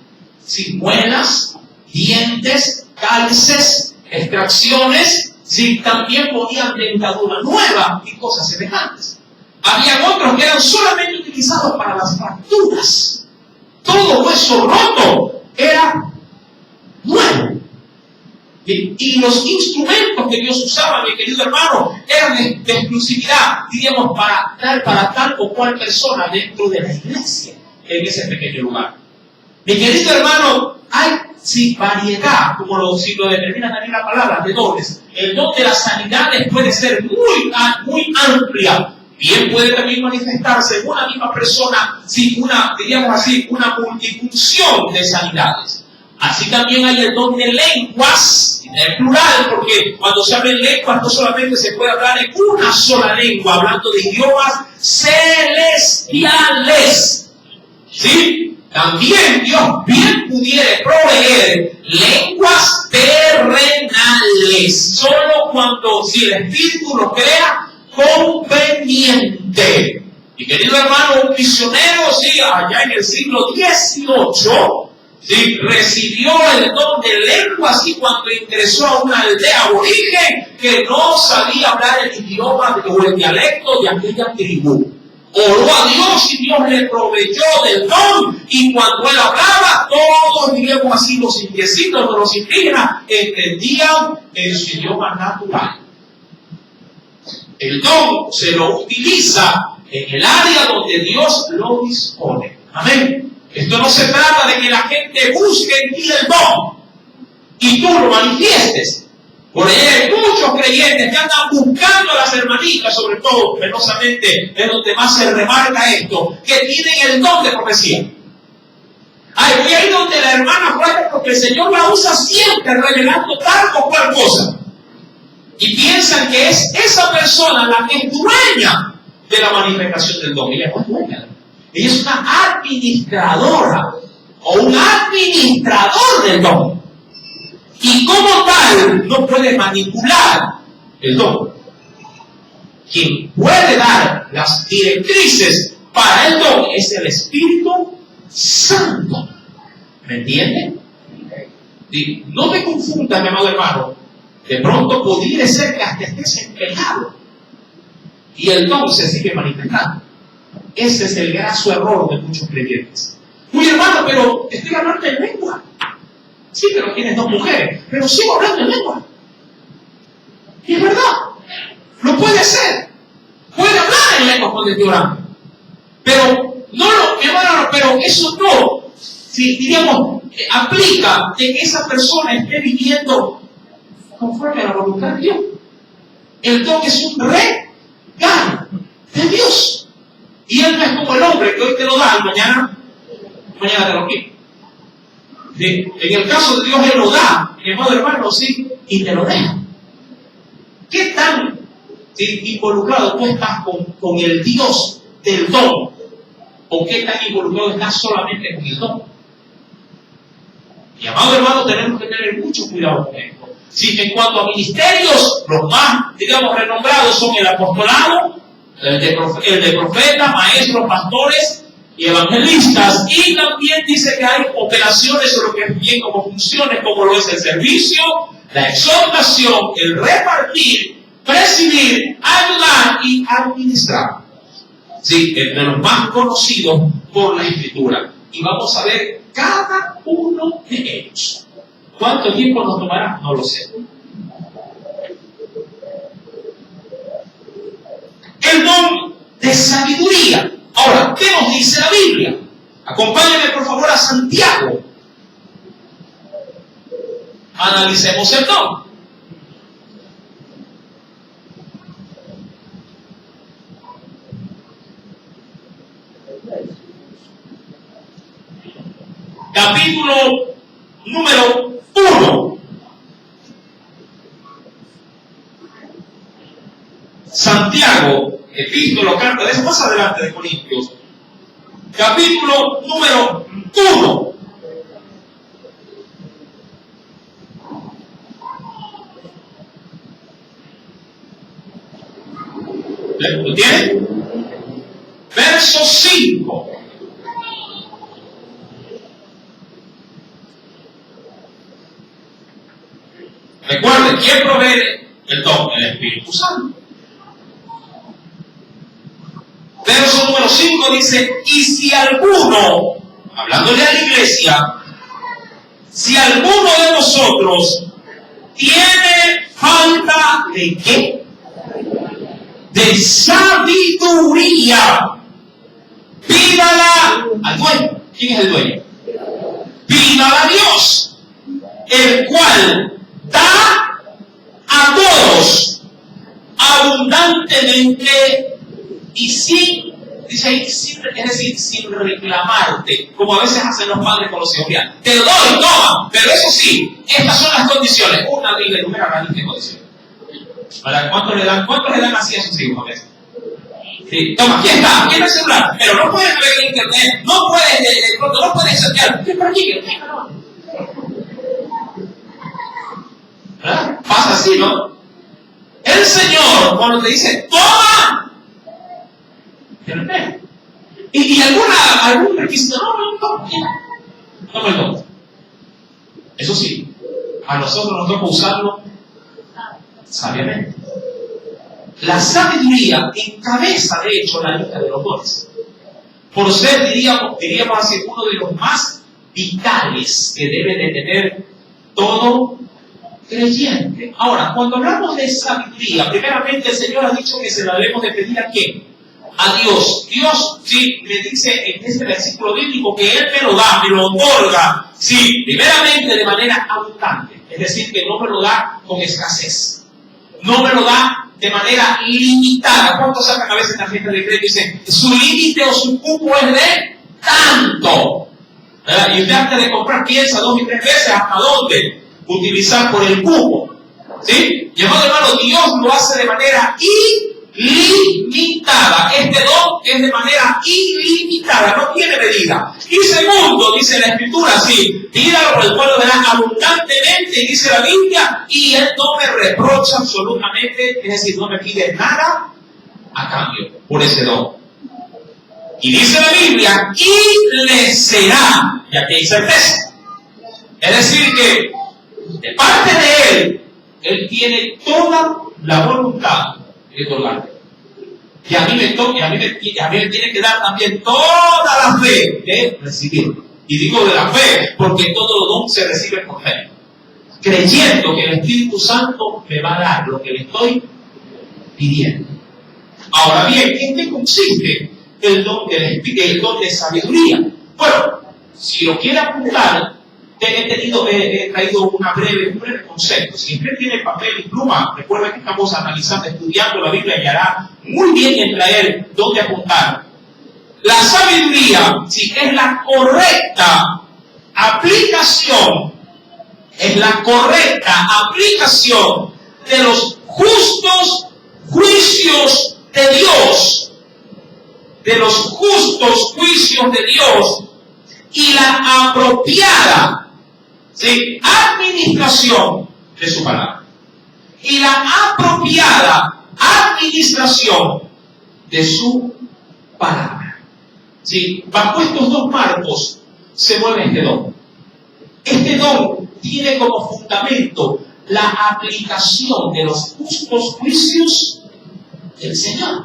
Speaker 1: Sí, muelas, dientes, calces, extracciones, sí, también ponían dentadura nueva y cosas semejantes. Había otros que eran solamente utilizados para las fracturas. Todo hueso roto era nuevo. Y los instrumentos que Dios usaba, mi querido hermano, eran de exclusividad, diríamos, para tal o cual persona dentro de la iglesia, en ese pequeño lugar. Mi querido hermano, hay sí, variedad, como si lo determina también la palabra, de dones. El don de las sanidades puede ser muy amplia. Bien puede también manifestarse en una misma persona, sí, diríamos así, una multifunción de sanidades. Así también hay el don de lenguas, en plural, porque cuando se habla en lenguas no solamente se puede hablar en una sola lengua, hablando de idiomas celestiales. ¿Sí? También Dios bien pudiera proveer lenguas terrenales, solo cuando, si el Espíritu lo crea conveniente. Mi querido hermano, un misionero, sí, allá en el siglo XVIII, sí, recibió el don de lenguas y cuando ingresó a una aldea aborigen que no sabía hablar el idioma o el dialecto de aquella tribu. Oró a Dios y Dios le proveyó del don y cuando él hablaba, todos, diríamos así, los indiecitos o los indígenas entendían en su idioma natural. El don se lo utiliza en el área donde Dios lo dispone. Amén. Esto no se trata de que la gente busque en ti el don y tú lo manifiestes. Por ahí hay muchos creyentes que andan buscando a las hermanitas, sobre todo, penosamente, es donde más se remarca esto, que tienen el don de profecía. Ay, voy a ir donde la hermana fuera porque el Señor la usa siempre revelando tal o cual cosa. Y piensan que es esa persona la que es dueña de la manifestación del don. Ella no es dueña. Ella es una administradora o un administrador del don. Y como tal, no puede manipular el don. Quien puede dar las directrices para el don es el Espíritu Santo. ¿Me entienden? ¿Sí? No te confundas, mi amado hermano. De pronto podría ser que hasta estés en pecado y el don se sigue manifestando. Ese es el graso error de muchos creyentes. Uy, hermano, pero estoy hablando en lengua. Sí, pero tienes 2 mujeres. Pero sigo hablando en lengua. Y es verdad. Lo puede hacer. Puede hablar en lengua cuando esté orando. Pero no lo, mi hermano, pero eso no, si diríamos, aplica de que esa persona esté viviendo conforme a la voluntad de Dios. El don es un regalo de Dios. Y él no es como el hombre que hoy te lo da y mañana te lo quita. ¿Sí? En el caso de Dios, él lo da, mi amado hermano, sí, y te lo deja. ¿Qué tan involucrado tú estás con el Dios del don? ¿O qué tan involucrado estás solamente con el don? Mi amado hermano, tenemos que tener mucho cuidado con esto. Si en cuanto a ministerios, los más, digamos, renombrados son el apostolado, el de profetas, maestros, pastores y evangelistas. Y también dice que hay operaciones o lo que es bien como funciones, como lo es el servicio, la exhortación, el repartir, presidir, ayudar y administrar. Sí, entre los más conocidos por la Escritura. Y vamos a ver cada uno de ellos. ¿Cuánto tiempo nos tomará? No lo sé. El don de sabiduría. Ahora, ¿qué nos dice la Biblia? Acompáñenme por favor a Santiago. Analicemos el don. Capítulo número 1. Santiago, epístola, carta, de eso más adelante de Corintios. Capítulo número 1. ¿Lo tiene? Verso 5. Recuerden, ¿quién provee el don? El Espíritu Santo. Verso número 5 dice, y si alguno, hablándole a la iglesia, si alguno de vosotros tiene falta de ¿qué? De sabiduría, pídala al dueño. ¿Quién es el dueño? Pídala a Dios, el cual da a todos abundantemente y sin, dice ahí, sin, es decir, sin reclamarte, como a veces hacen los padres con los hijos. Mira, te lo doy, toma, pero eso sí, estas son las condiciones. Una Biblia enumera la lista de condiciones. ¿Para cuánto le dan así a sus hijos a veces? Sí, toma, aquí está el celular, pero no puedes ver en internet, no puedes, no puedes chatear. ¿Qué por aquí? ¿Verdad? Pasa así, ¿no? El Señor, cuando te dice, ¡toma! Y algún requisito, no, el don. Eso sí, a nosotros nos toca usarlo sabiamente. La sabiduría encabeza, de hecho, la lista de los dones. Por ser, diríamos así, uno de los más vitales que debe de tener todo creyente. Ahora, cuando hablamos de sabiduría, primeramente el Señor ha dicho que se la debemos de pedir ¿a quién? A Dios. Dios, sí, me dice en este versículo bíblico que Él me lo da, me lo otorga, sí, primeramente de manera abundante. Es decir, que no me lo da con escasez. No me lo da de manera limitada. ¿Cuántos sacan a veces la gente de crédito y dicen, su límite o su cupo es de tanto? ¿Verdad? Y usted antes de comprar piensa 2 y 3 veces hasta dónde utilizar por el cupo. ¿Sí? Y hermano, Dios lo hace de manera ilimitada. Este don es de manera ilimitada, no tiene medida. Y segundo, dice la Escritura, sí, pídalo por el pueblo de la abundantemente, dice la Biblia, y Él no me reprocha absolutamente, es decir, no me pide nada a cambio por ese don. Y dice la Biblia, y le será, y aquí hay certeza. Es decir, que De parte de Él tiene toda la voluntad de otorgarte. Y a mí me tiene que dar también toda la fe de recibir. Y digo de la fe, porque todo don se recibe por fe. Creyendo que el Espíritu Santo me va a dar lo que le estoy pidiendo. Ahora bien, ¿en qué consiste el don de sabiduría? Bueno, si lo quiere apuntar, he traído un breve concepto. Si usted tiene papel y pluma, recuerda que estamos analizando, estudiando la Biblia y hará muy bien en traer dónde apuntar. La sabiduría, si es la correcta aplicación, de los justos juicios de Dios, y la apropiada, ¿sí?, administración de su palabra. Y la apropiada administración de su palabra. ¿Sí? Bajo estos dos marcos se mueve este don. Este don tiene como fundamento la aplicación de los justos juicios del Señor.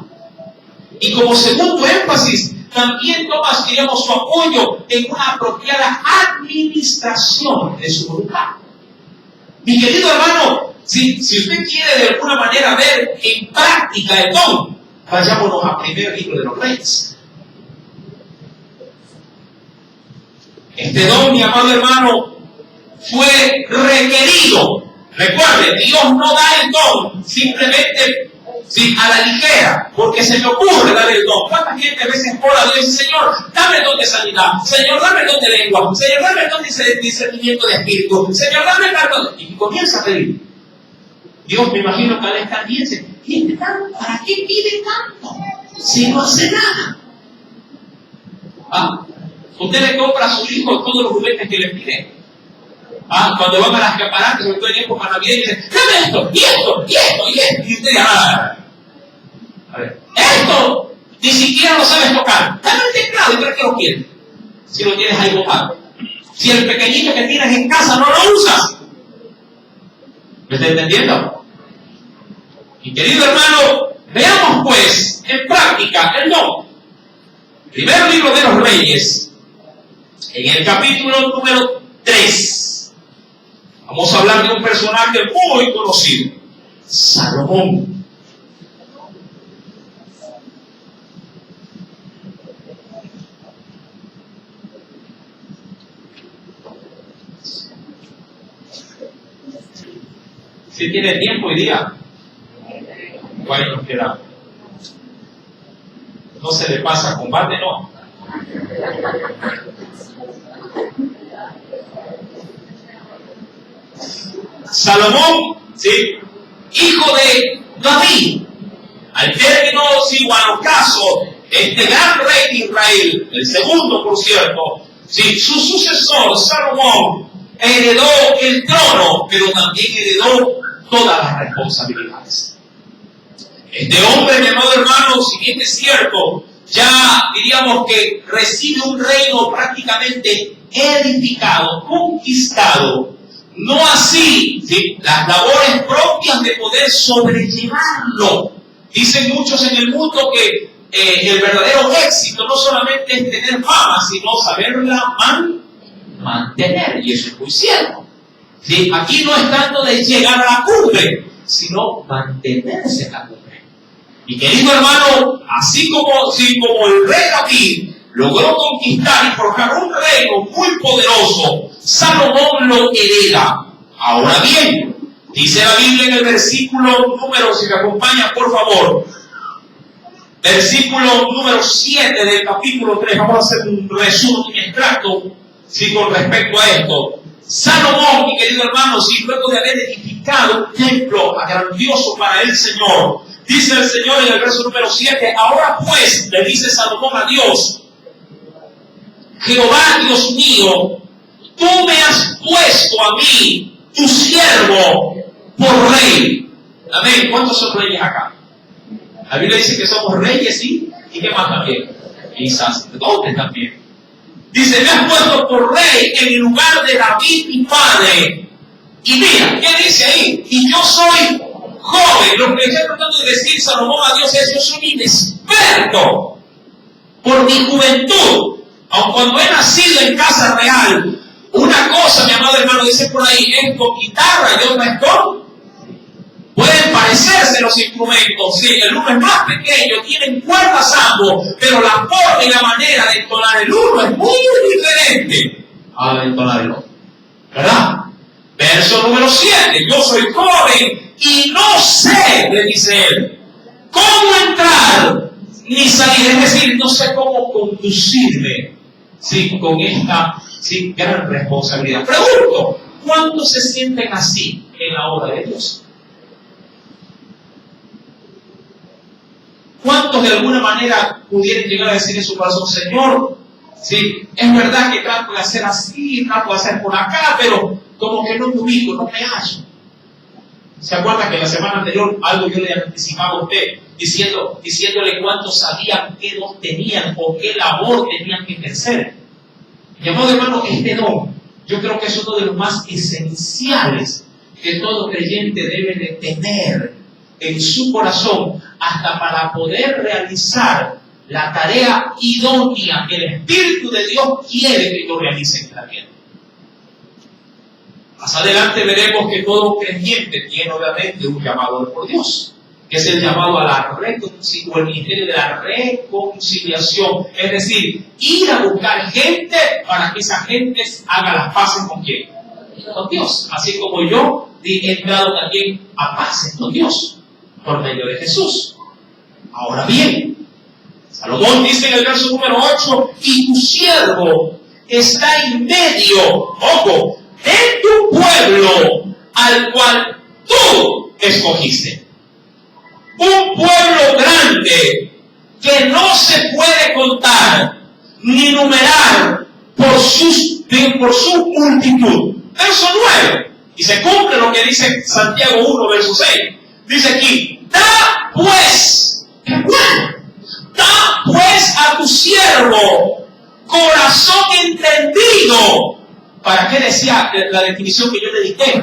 Speaker 1: Y como segundo énfasis, también toma, diríamos, su apoyo en una apropiada administración de su voluntad. Mi querido hermano, si usted quiere de alguna manera ver en práctica el don, vayámonos al primer libro de los Reyes. Este don, mi amado hermano, fue requerido. Recuerde, Dios no da el don simplemente a la ligera, porque se le ocurre dar el don. ¿Cuánta gente a veces ora a Dios y dice: Señor, dame el don de sanidad, Señor, dame el don de lengua, Señor, dame el don de discernimiento de espíritu, Señor, dame el don? Y comienza a pedir. Dios, me imagino que al estar bien, dice: ¿para qué pide tanto si no hace nada? Usted le compra a su hijo todos los juguetes que le pide. Cuando van a las escaparates, sobre todo en época navideña, dice: dame esto, y esto, y esto, y esto. Y usted a ver, esto ni siquiera lo sabes tocar. Dame el teclado, ¿y para qué lo quieres? Si lo tienes ahí botado. Si el pequeñito que tienes en casa no lo usas. ¿Me está entendiendo? Mi querido hermano, veamos pues en práctica el don. Primer libro de los Reyes, en el capítulo número 3. Vamos a hablar de un personaje muy conocido, Salomón. Si tiene tiempo hoy día, ¿cuál nos queda? No se le pasa combate, no. Salomón, ¿sí?, hijo de David, al término, o a los casos, este gran rey de Israel, el segundo, por cierto, ¿sí?, su sucesor, Salomón, heredó el trono, pero también heredó todas las responsabilidades. Este hombre, mi amado hermano, si bien es cierto, ya diríamos que recibe un reino prácticamente edificado, conquistado. No así, ¿sí?, las labores propias de poder sobrellevarlo. Dicen muchos en el mundo que el verdadero éxito no solamente es tener fama, sino saberla mantener. Y eso es muy cierto. ¿Sí? Aquí no es tanto de llegar a la cumbre, sino mantenerse en la cumbre. Y querido hermano, así como el rey David logró conquistar y forjar un reino muy poderoso, Salomón lo hereda. Ahora bien, dice la Biblia en el versículo número, si me acompaña por favor, versículo número 7 del capítulo 3, vamos a hacer un resumen, un extracto, ¿sí?, con respecto a esto. Salomón, mi querido hermano, si luego de haber edificado un templo grandioso para el Señor, dice el Señor en el verso número 7, ahora pues, le dice Salomón a Dios: Jehová, Dios mío, tú me has puesto a mí, tu siervo, por rey. Amén. ¿Cuántos son reyes acá? La Biblia dice que somos reyes, ¿sí? ¿Y qué más también? Y sacerdotes también. Dice: me has puesto por rey en el lugar de David mi padre, Y mira, ¿qué dice ahí? Y yo soy joven. Lo que está tratando de decir Salomón a Dios es: yo soy inexperto por mi juventud. Aun cuando he nacido en casa real, una cosa, mi amado hermano, dice por ahí, es con guitarra y otra es con... Pueden parecerse los instrumentos, sí, el uno es más pequeño, tienen cuerdas ambos, pero la forma y la manera de entonar el uno es muy diferente a la de entonar el otro, ¿verdad? Verso número 7, yo soy joven y no sé, le dice él, cómo entrar ni salir, es decir, no sé cómo conducirme, sí, con esta gran responsabilidad. Pregunto, ¿cuántos se sienten así en la obra de Dios? ¿Cuántos de alguna manera pudieran llegar a decir en su corazón: Señor, sí, es verdad que trato de hacer así, trato de hacer por acá, pero como que no me ubico, no me hallo? ¿Se acuerda que la semana anterior algo yo le anticipaba a usted, diciéndole cuántos sabían qué don tenían o qué labor tenían que ejercer? Mi amado hermano, este don, yo creo que es uno de los más esenciales que todo creyente debe de tener en su corazón, hasta para poder realizar la tarea idónea que el Espíritu de Dios quiere que yo realice en la vida. Más adelante veremos que todo creyente tiene obviamente un llamado por Dios, que es el llamado a la reconciliación, o el ministerio de la reconciliación, es decir, ir a buscar gente para que esa gente haga las paces con quién, con Dios, así como yo he entrado también a paces con Dios por medio de Jesús. Ahora bien, Salomón dice en el verso número 8: y tu siervo está en medio, ojo, de tu pueblo al cual tú escogiste. Un pueblo grande que no se puede contar ni numerar por su multitud. Verso 9. Y se cumple lo que dice Santiago 1, verso 6. Dice aquí: da pues, qué bueno, da pues a tu siervo corazón entendido. ¿Para qué decía la definición que yo le dicté?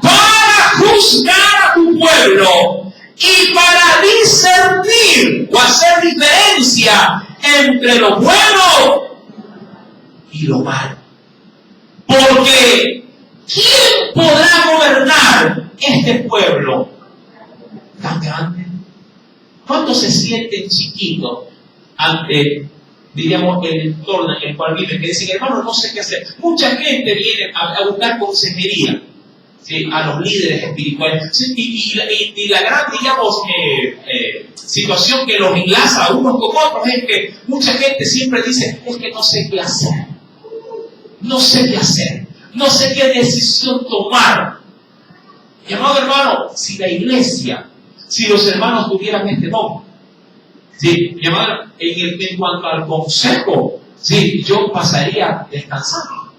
Speaker 1: Para juzgar a tu pueblo y para discernir o hacer diferencia entre lo bueno y lo malo. Porque ¿quién podrá gobernar este pueblo tan grande? ¿Cuántos se sienten chiquitos ante, diríamos, el entorno en el cual viven? Que dicen: hermano, no sé qué hacer. Mucha gente viene a buscar consejería, ¿sí?, a los líderes espirituales. ¿Sí? Y la gran, digamos, situación que los enlaza a unos con otros es que mucha gente siempre dice: es que no sé qué hacer. No sé qué hacer. No sé qué decisión tomar. Mi amado hermano, si la iglesia, si los hermanos tuvieran este don, ¿sí?, mi amado, en cuanto al consejo, ¿sí?, yo pasaría descansando.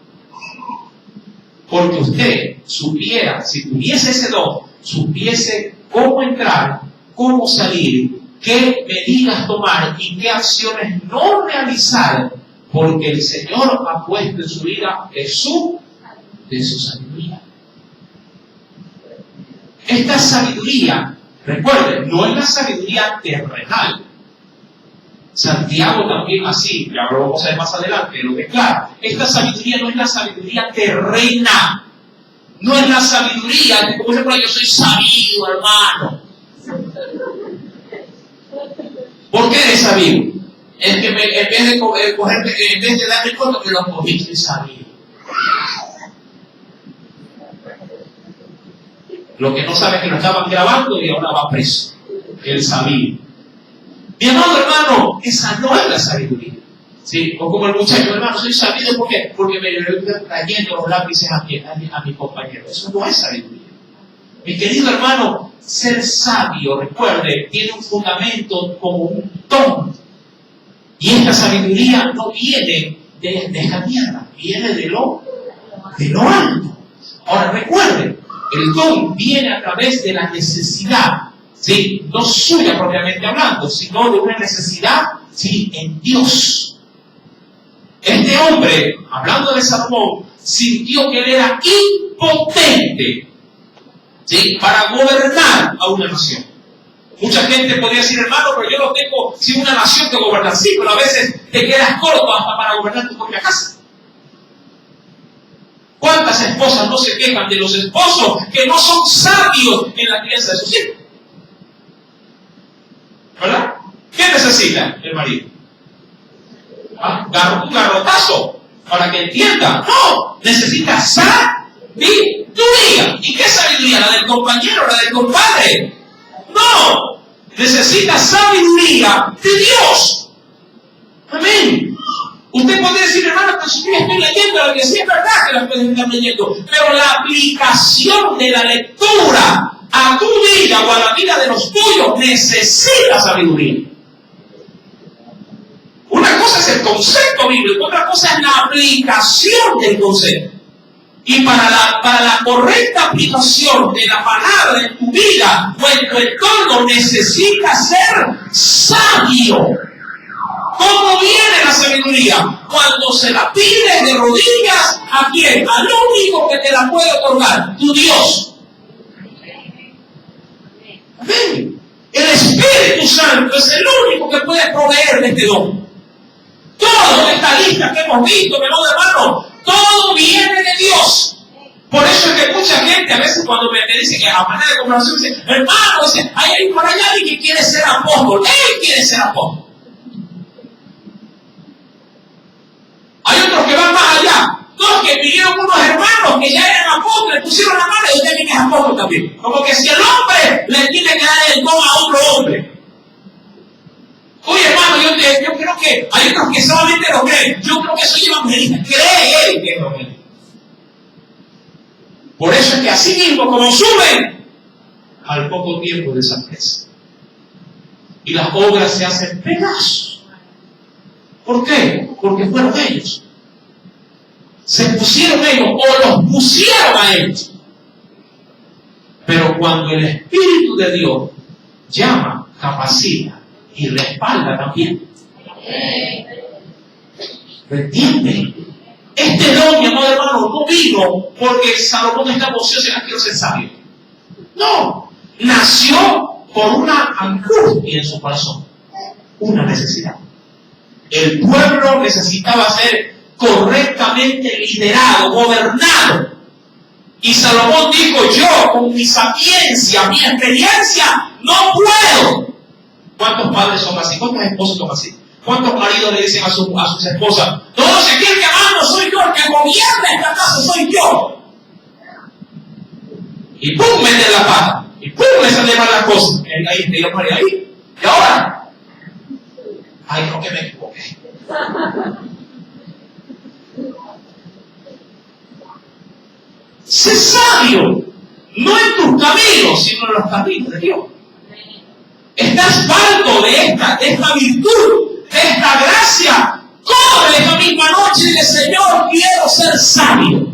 Speaker 1: Porque usted supiera, si tuviese ese don, supiese cómo entrar, cómo salir, qué medidas tomar y qué acciones no realizar, porque el Señor ha puesto en su vida de su sabiduría. Esta sabiduría, recuerden, no es la sabiduría terrenal. Santiago también así, ya lo vamos a ver más adelante, lo que es claro. Esta sabiduría no es la sabiduría terrena. No es la sabiduría, como ejemplo, yo soy sabido, hermano. ¿Por qué eres sabido? Es que en vez de darme cuenta que lo cogí, soy sabido. Lo que no sabe es que lo estaban grabando y ahora va preso. Él sabía. Mi amado hermano, esa no es la sabiduría. ¿Sí? O como el muchacho: hermano, soy sabido, ¿por qué? Porque me estoy trayendo los lápices a mi compañero. Eso no es sabiduría. Mi querido hermano, ser sabio, recuerde, tiene un fundamento como un don. Y esta sabiduría no viene de esta tierra, viene de lo alto. Ahora recuerde, el don viene a través de la necesidad, ¿sí?, no suya propiamente hablando, sino de una necesidad, ¿sí?, en Dios. Este hombre, hablando de Salomón, sintió que él era potente, ¿sí?, para gobernar a una nación. Mucha gente podría decir, hermano, pero yo no tengo sin una nación que gobernar. Sí, pero a veces te quedas corto hasta para gobernar tu propia casa. ¿Cuántas esposas no se quejan de los esposos que no son sabios en la crianza de sus hijos? ¿Verdad? ¿Qué necesita el marido? Un garrotazo para que entienda. No, necesita sabiduría. ¿Y qué sabiduría? ¿La del compañero, la del compadre? No, necesita sabiduría de Dios. Amén. Usted puede decir, hermano, que si yo estoy leyendo, lo que sí es verdad que la puedes estar leyendo, pero la aplicación de la lectura a tu vida o a la vida de los tuyos necesita sabiduría. Una cosa es el concepto bíblico, otra cosa es la aplicación del concepto. Y para la correcta aplicación de la palabra en tu vida o en tu entorno necesitas ser sabio. ¿Cómo viene la sabiduría? Cuando se la pides de rodillas, ¿a quién? Al único que te la puede otorgar, tu Dios. Amén. El Espíritu Santo es el único que puede proveer de este don. Toda esta lista que hemos visto, hermano, todo viene de Dios. Por eso es que mucha gente a veces cuando me dice que a manera de comparación dice, hermano, dice, hay por allá alguien que quiere ser apóstol. Él quiere ser apóstol. Hay otros que van más allá. No, que vinieron unos hermanos que ya eran apóstoles, pusieron la mano y ya viene apóstol también. Como que si el hombre le tiene que dar el don a otro hombre. Oye, hermano, yo creo que hay otros que solamente lo creen. Yo creo que soy evangelista. Cree él que es evangelista. Por eso es que así mismo como suben, al poco tiempo desaparecen. Y las obras se hacen pedazos. ¿Por qué? Porque fueron ellos. Se pusieron ellos o los pusieron a ellos. Pero cuando el Espíritu de Dios llama, capacita y respalda también. ¿Me entiende? Este don, mi amado hermano, no vino porque Salomón está ocioso y quiero ser sabio. No, nació por una angustia en su corazón, una necesidad. El pueblo necesitaba ser correctamente liderado, gobernado. Y Salomón dijo, yo con mi sapiencia, mi experiencia, no puedo. ¿Cuántos padres son así? ¿Cuántos esposos son así? ¿Cuántos maridos le dicen a sus esposas, no se quiere que mando, soy yo, el que gobierna esta casa, soy yo? Y pum, meten la pata. Y pum, le salen mal las cosas. Ahí, te lo paré ahí. Y ahora, ay, no, que me equivoqué. Sé sabio, no en tus caminos, sino en los caminos de Dios. Estás falto de esta virtud, de esta gracia. Corre esta misma noche y dice, Señor, quiero ser sabio.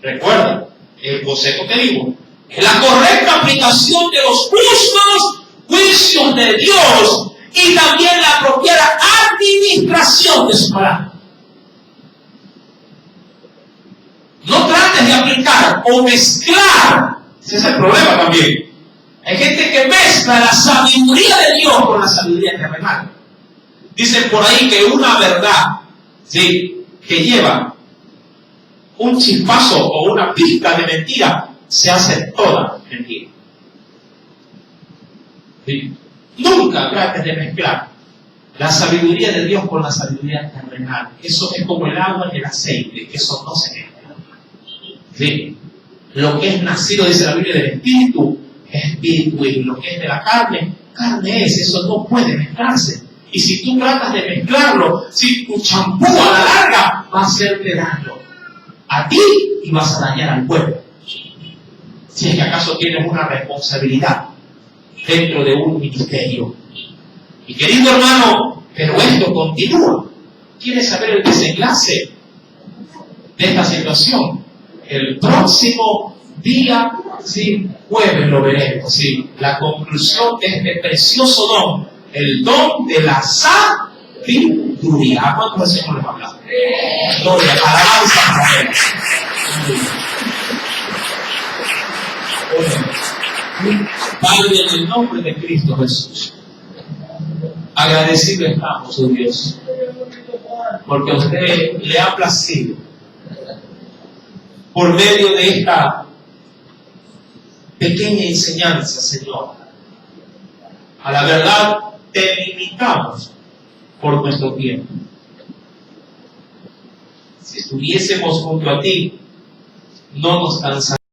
Speaker 1: Recuerda, el consejo que digo, es la correcta aplicación de los justos juicios de Dios y también la apropiada administración de su palabra. No trates de aplicar o mezclar. Ese es el problema también. Hay gente que mezcla la sabiduría de Dios con la sabiduría terrenal. Dicen por ahí que una verdad, ¿sí?, que lleva un chispazo o una pizca de mentira, se hace toda mentira. ¿Sí? Nunca trates de mezclar la sabiduría de Dios con la sabiduría terrenal. Eso es como el agua y el aceite, que eso no se mezcla. ¿Sí? Lo que es nacido, dice la Biblia, del Espíritu, es espíritu, y lo que es de la carne, carne es. Eso no puede mezclarse. Y si tú tratas de mezclarlo, si tu champú a la larga va a hacerte daño a ti y vas a dañar al pueblo. Si es que acaso tienes una responsabilidad dentro de un ministerio. Y querido hermano, pero esto continúa. ¿Quieres saber el desenlace de esta situación? El próximo día, sí, jueves lo veremos. Sí, la conclusión de este precioso don, el don de la sabiduría. ¿A cuántos el Señor les va a hablar? Gloria, alabanza para Él. Padre, en el nombre de Cristo Jesús, agradecido estamos, oh Dios, porque a usted le ha placido, por medio de esta pequeña enseñanza, Señor, a la verdad te limitamos por nuestro tiempo. Si estuviésemos junto a ti, no nos cansaríamos.